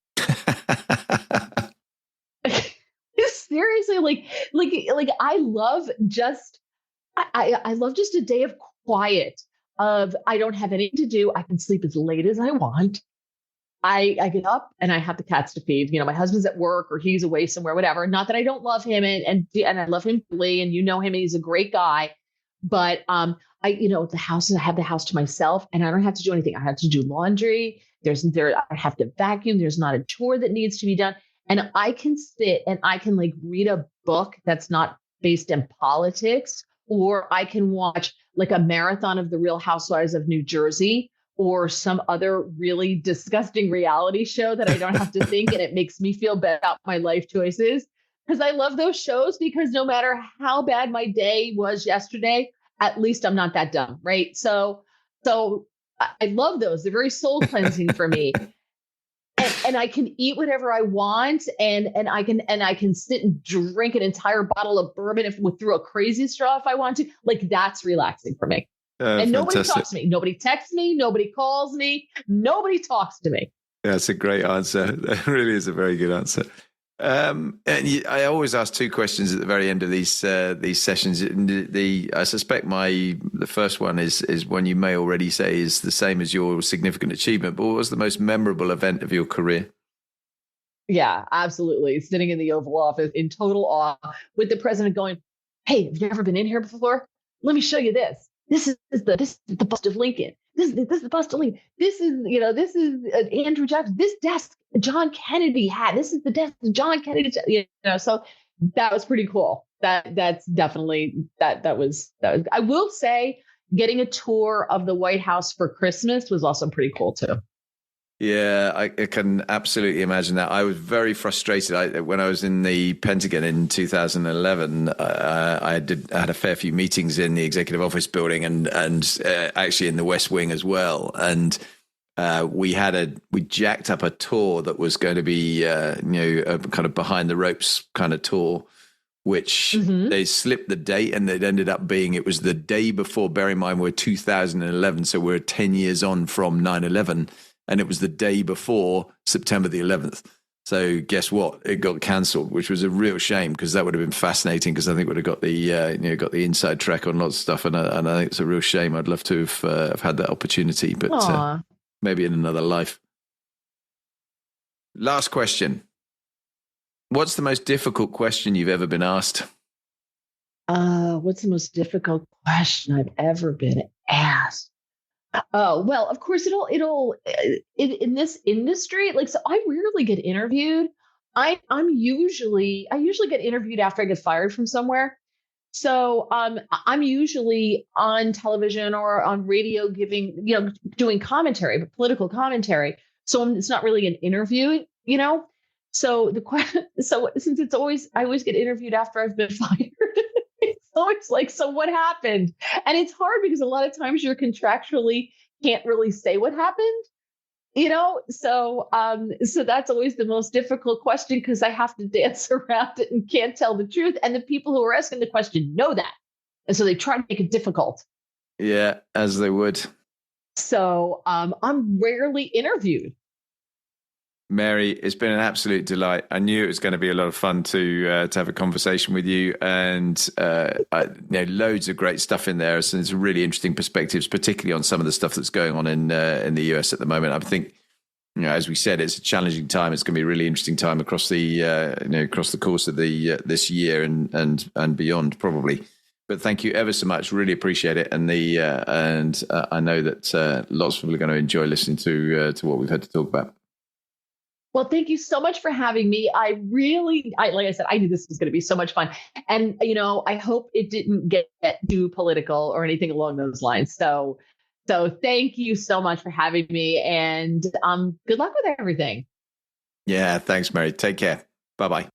Speaker 2: Seriously, like I love just, I love just a day of quiet, of I don't have anything to do. I can sleep as late as I want. I get up and I have the cats to feed. My husband's at work or he's away somewhere, whatever. Not that I don't love him and I love him dearly, and him, and he's a great guy. But I have the house to myself, and I don't have to do anything. I have to do laundry. I have to vacuum. There's not a chore that needs to be done, and I can sit and I can like read a book that's not based in politics, or I can watch like a marathon of The Real Housewives of New Jersey, or some other really disgusting reality show that I don't have to think, and it makes me feel better about my life choices. Because I love those shows, because no matter how bad my day was yesterday, at least I'm not that dumb, right? So I love those. They're very soul cleansing for me. And I can eat whatever I want, and I can sit and drink an entire bottle of bourbon through a crazy straw if I want to. Like, that's relaxing for me. And nobody talks to me. Nobody texts me. Nobody calls me. Nobody talks to me.
Speaker 3: That's a great answer. That really is a very good answer. I always ask two questions at the very end of these sessions. I suspect the first one is one you may already say is the same as your significant achievement. But what was the most memorable event of your career?
Speaker 2: Yeah, absolutely. Sitting in the Oval Office in total awe with the president going, "Hey, have you ever been in here before? Let me show you this. This is the bust of Lincoln. This is the bust of Lincoln. This is Andrew Jackson. This desk John Kennedy had. This is the desk John Kennedy. So that was pretty cool. That's definitely that was. I will say, getting a tour of the White House for Christmas was also pretty cool too. Yeah,
Speaker 3: I can absolutely imagine that. I was very frustrated when I was in the Pentagon in 2011. I had a fair few meetings in the executive office building and actually in the West Wing as well. And we jacked up a tour that was going to be, a kind of behind the ropes kind of tour, which they slipped the date, and it ended up being, it was the day before, bear in mind, we're 2011. So we're 10 years on from 9/11, and it was the day before September the 11th. So guess what? It got cancelled, which was a real shame, because that would have been fascinating, because I think we'd have got the got the inside track on lots of stuff, and I think it's a real shame. I'd love to have had that opportunity, but maybe in another life. Last question. What's the most difficult question you've ever been asked?
Speaker 2: What's the most difficult question I've ever been asked? Oh, well, of course in this industry, like, so I rarely get interviewed. I usually get interviewed after I get fired from somewhere. So I'm usually on television or on radio doing commentary, but political commentary. So it's not really an interview, So since I always get interviewed after I've been fired. So it's like, so what happened? And it's hard because a lot of times you're contractually can't really say what happened, So that's always the most difficult question, because I have to dance around it and can't tell the truth. And the people who are asking the question know that. And so they try to make it difficult.
Speaker 3: Yeah, as they would.
Speaker 2: So I'm rarely interviewed.
Speaker 3: Mary, it's been an absolute delight. I knew it was going to be a lot of fun to have a conversation with you, and loads of great stuff in there. So it's really interesting perspectives, particularly on some of the stuff that's going on in the US at the moment. I think, as we said, it's a challenging time. It's going to be a really interesting time across the across the course of the this year and beyond, probably. But thank you ever so much. Really appreciate it, and I know that lots of people are going to enjoy listening to what we've had to talk about.
Speaker 2: Well, thank you so much for having me. Like I said, I knew this was going to be so much fun. And, I hope it didn't get too political or anything along those lines. So thank you so much for having me, and good luck with everything.
Speaker 3: Yeah, thanks, Mary. Take care. Bye-bye.